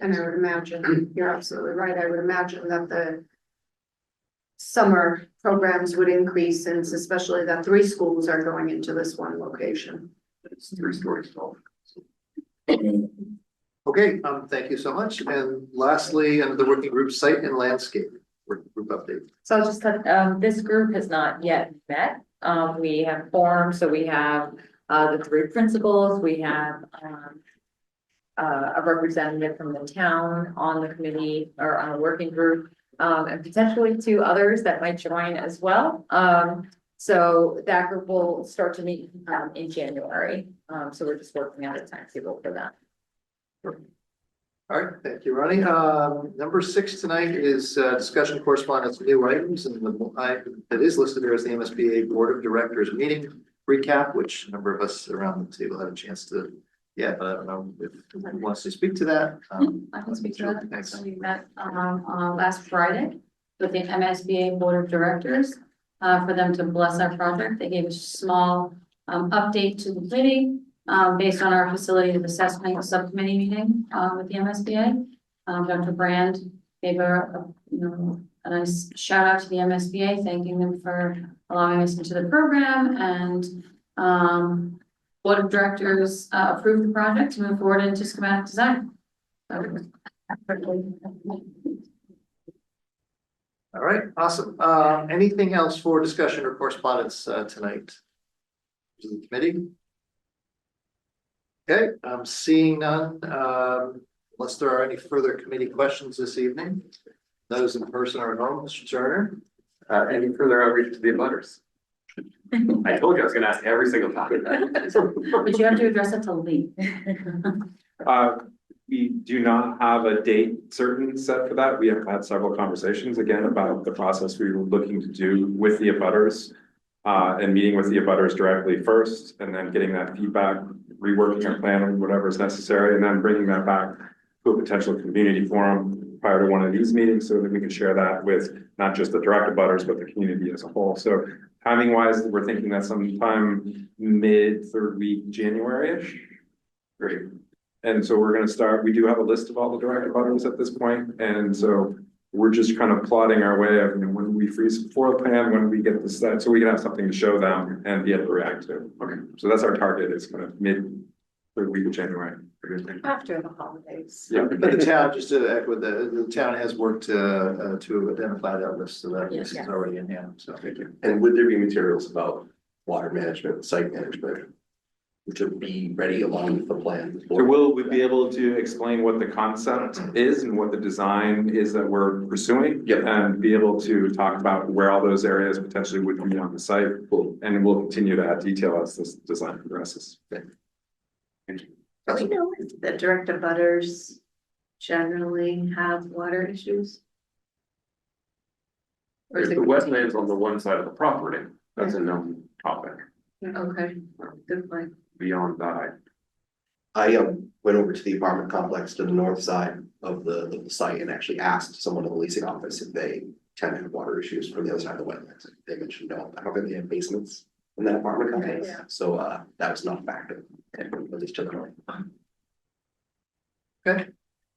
And I would imagine, you're absolutely right, I would imagine that the summer programs would increase, since especially that 3 schools are going into this one location. It's 3 stories tall. Okay, thank you so much. And lastly, under the working group site and landscape, working group update. So I'll just, this group has not yet met. We have formed, so we have, the 3 principals, we have, a representative from the town on the committee or on a working group, and potentially 2 others that might join as well. So that group will start to meet, in January. So we're just working out a timetable for that. All right, thank you, Ronnie. Number 6 tonight is discussion correspondence, new items, and the item that is listed here as the MSBA Board of Directors meeting recap, which a number of us around the table had a chance to. Yeah, but I don't know if anyone wants to speak to that. I can speak to that. Thanks. So we met last Friday with the MSBA Board of Directors for them to bless our project. They gave a small update to the committee based on our facility assessment subcommittee meeting with the MSBA. Dr. Brand gave a nice shout out to the MSBA, thanking them for allowing us into the program, and Board of Directors approved the project to move forward into schematic design. All right, awesome. Anything else for discussion or correspondence tonight? To the committee? Okay, I'm seeing none. Unless there are any further committee questions this evening. Those in person or at home, Mr. Turner. Any further outreach to the abutters? I told you I was gonna ask every single time. But you have to address it to Lee. We do not have a date certain set for that. We have had several conversations again about the process we were looking to do with the abutters. And meeting with the abutters directly first, and then getting that feedback, reworking our plan and whatever is necessary, and then bringing that back to a potential community forum prior to one of these meetings, so that we can share that with not just the direct abutters, but the community as a whole. So timing wise, we're thinking that sometime mid-3rd week, January-ish. Great. And so we're gonna start, we do have a list of all the direct abutters at this point, and so we're just kind of plotting our way of, when we freeze before the plan, when we get this set, so we can have something to show them and be able to react to. Okay, so that's our target, is kind of mid-3rd week of January. After the holidays. Yeah. But the town, just to echo, the town has worked to identify that list, so that list is already in hand, so thank you. And would there be materials about water management, site management? which would be ready along with the plan. So will we be able to explain what the concept is and what the design is that we're pursuing? Yep. And be able to talk about where all those areas potentially would be on the site. And we'll continue to add detail as this design progresses. Do we know if the direct abutters generally have water issues? Or If is the it? wetlands on the one side of the property, that's a known topic. Okay, good point. Beyond that, I went over to the apartment complex to the north side of the site and actually asked someone in the leasing office if they tend to have water issues from the other side of the wetlands. They mentioned no. I don't think they have basements in that apartment complex, Okay, yeah. so that was not a factor, at least to the north.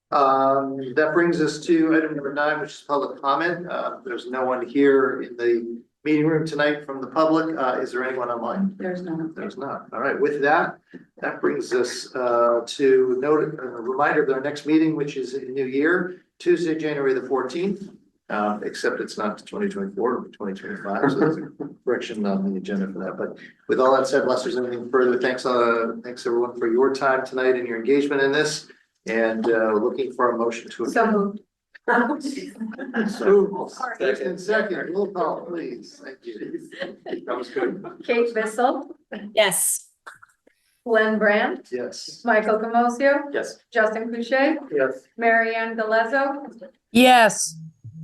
That brings us to item number 9, which is public comment. There's no one here in the meeting room tonight from the public. Is there anyone online? There's none. There's not. All right, with that, that brings us to note a reminder of our next meeting, which is in the new year, Tuesday, January the 14th. Except it's not 2024, but 2025, so there's a correction on the agenda for that. But with all that said, unless there's anything further, thanks everyone for your time tonight and your engagement in this. And looking for a motion to. So moved. Second, roll call, please. Thank you. That was good. Kate Bissell, Yes. Glenn Brandt, Yes. Michael Gamosio, Yes. Justin Couche, Yes. Mary Ann Galezo, Yes.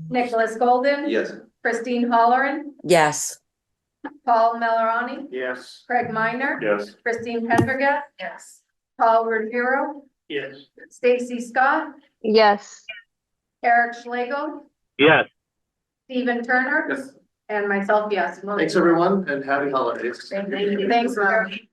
Nicholas Golden. Yes. Christine Holleran, Yes. Paul Melorani, Yes. Craig Minor. yes. Christine Pendergast. Yes. Paul Ruggiero, Yes. Stacy Scott, Yes. Eric Schlegel, Yes. Stephen Turner. Yes. And myself, yes. Thanks, everyone, and happy holidays. Thanks, Mary.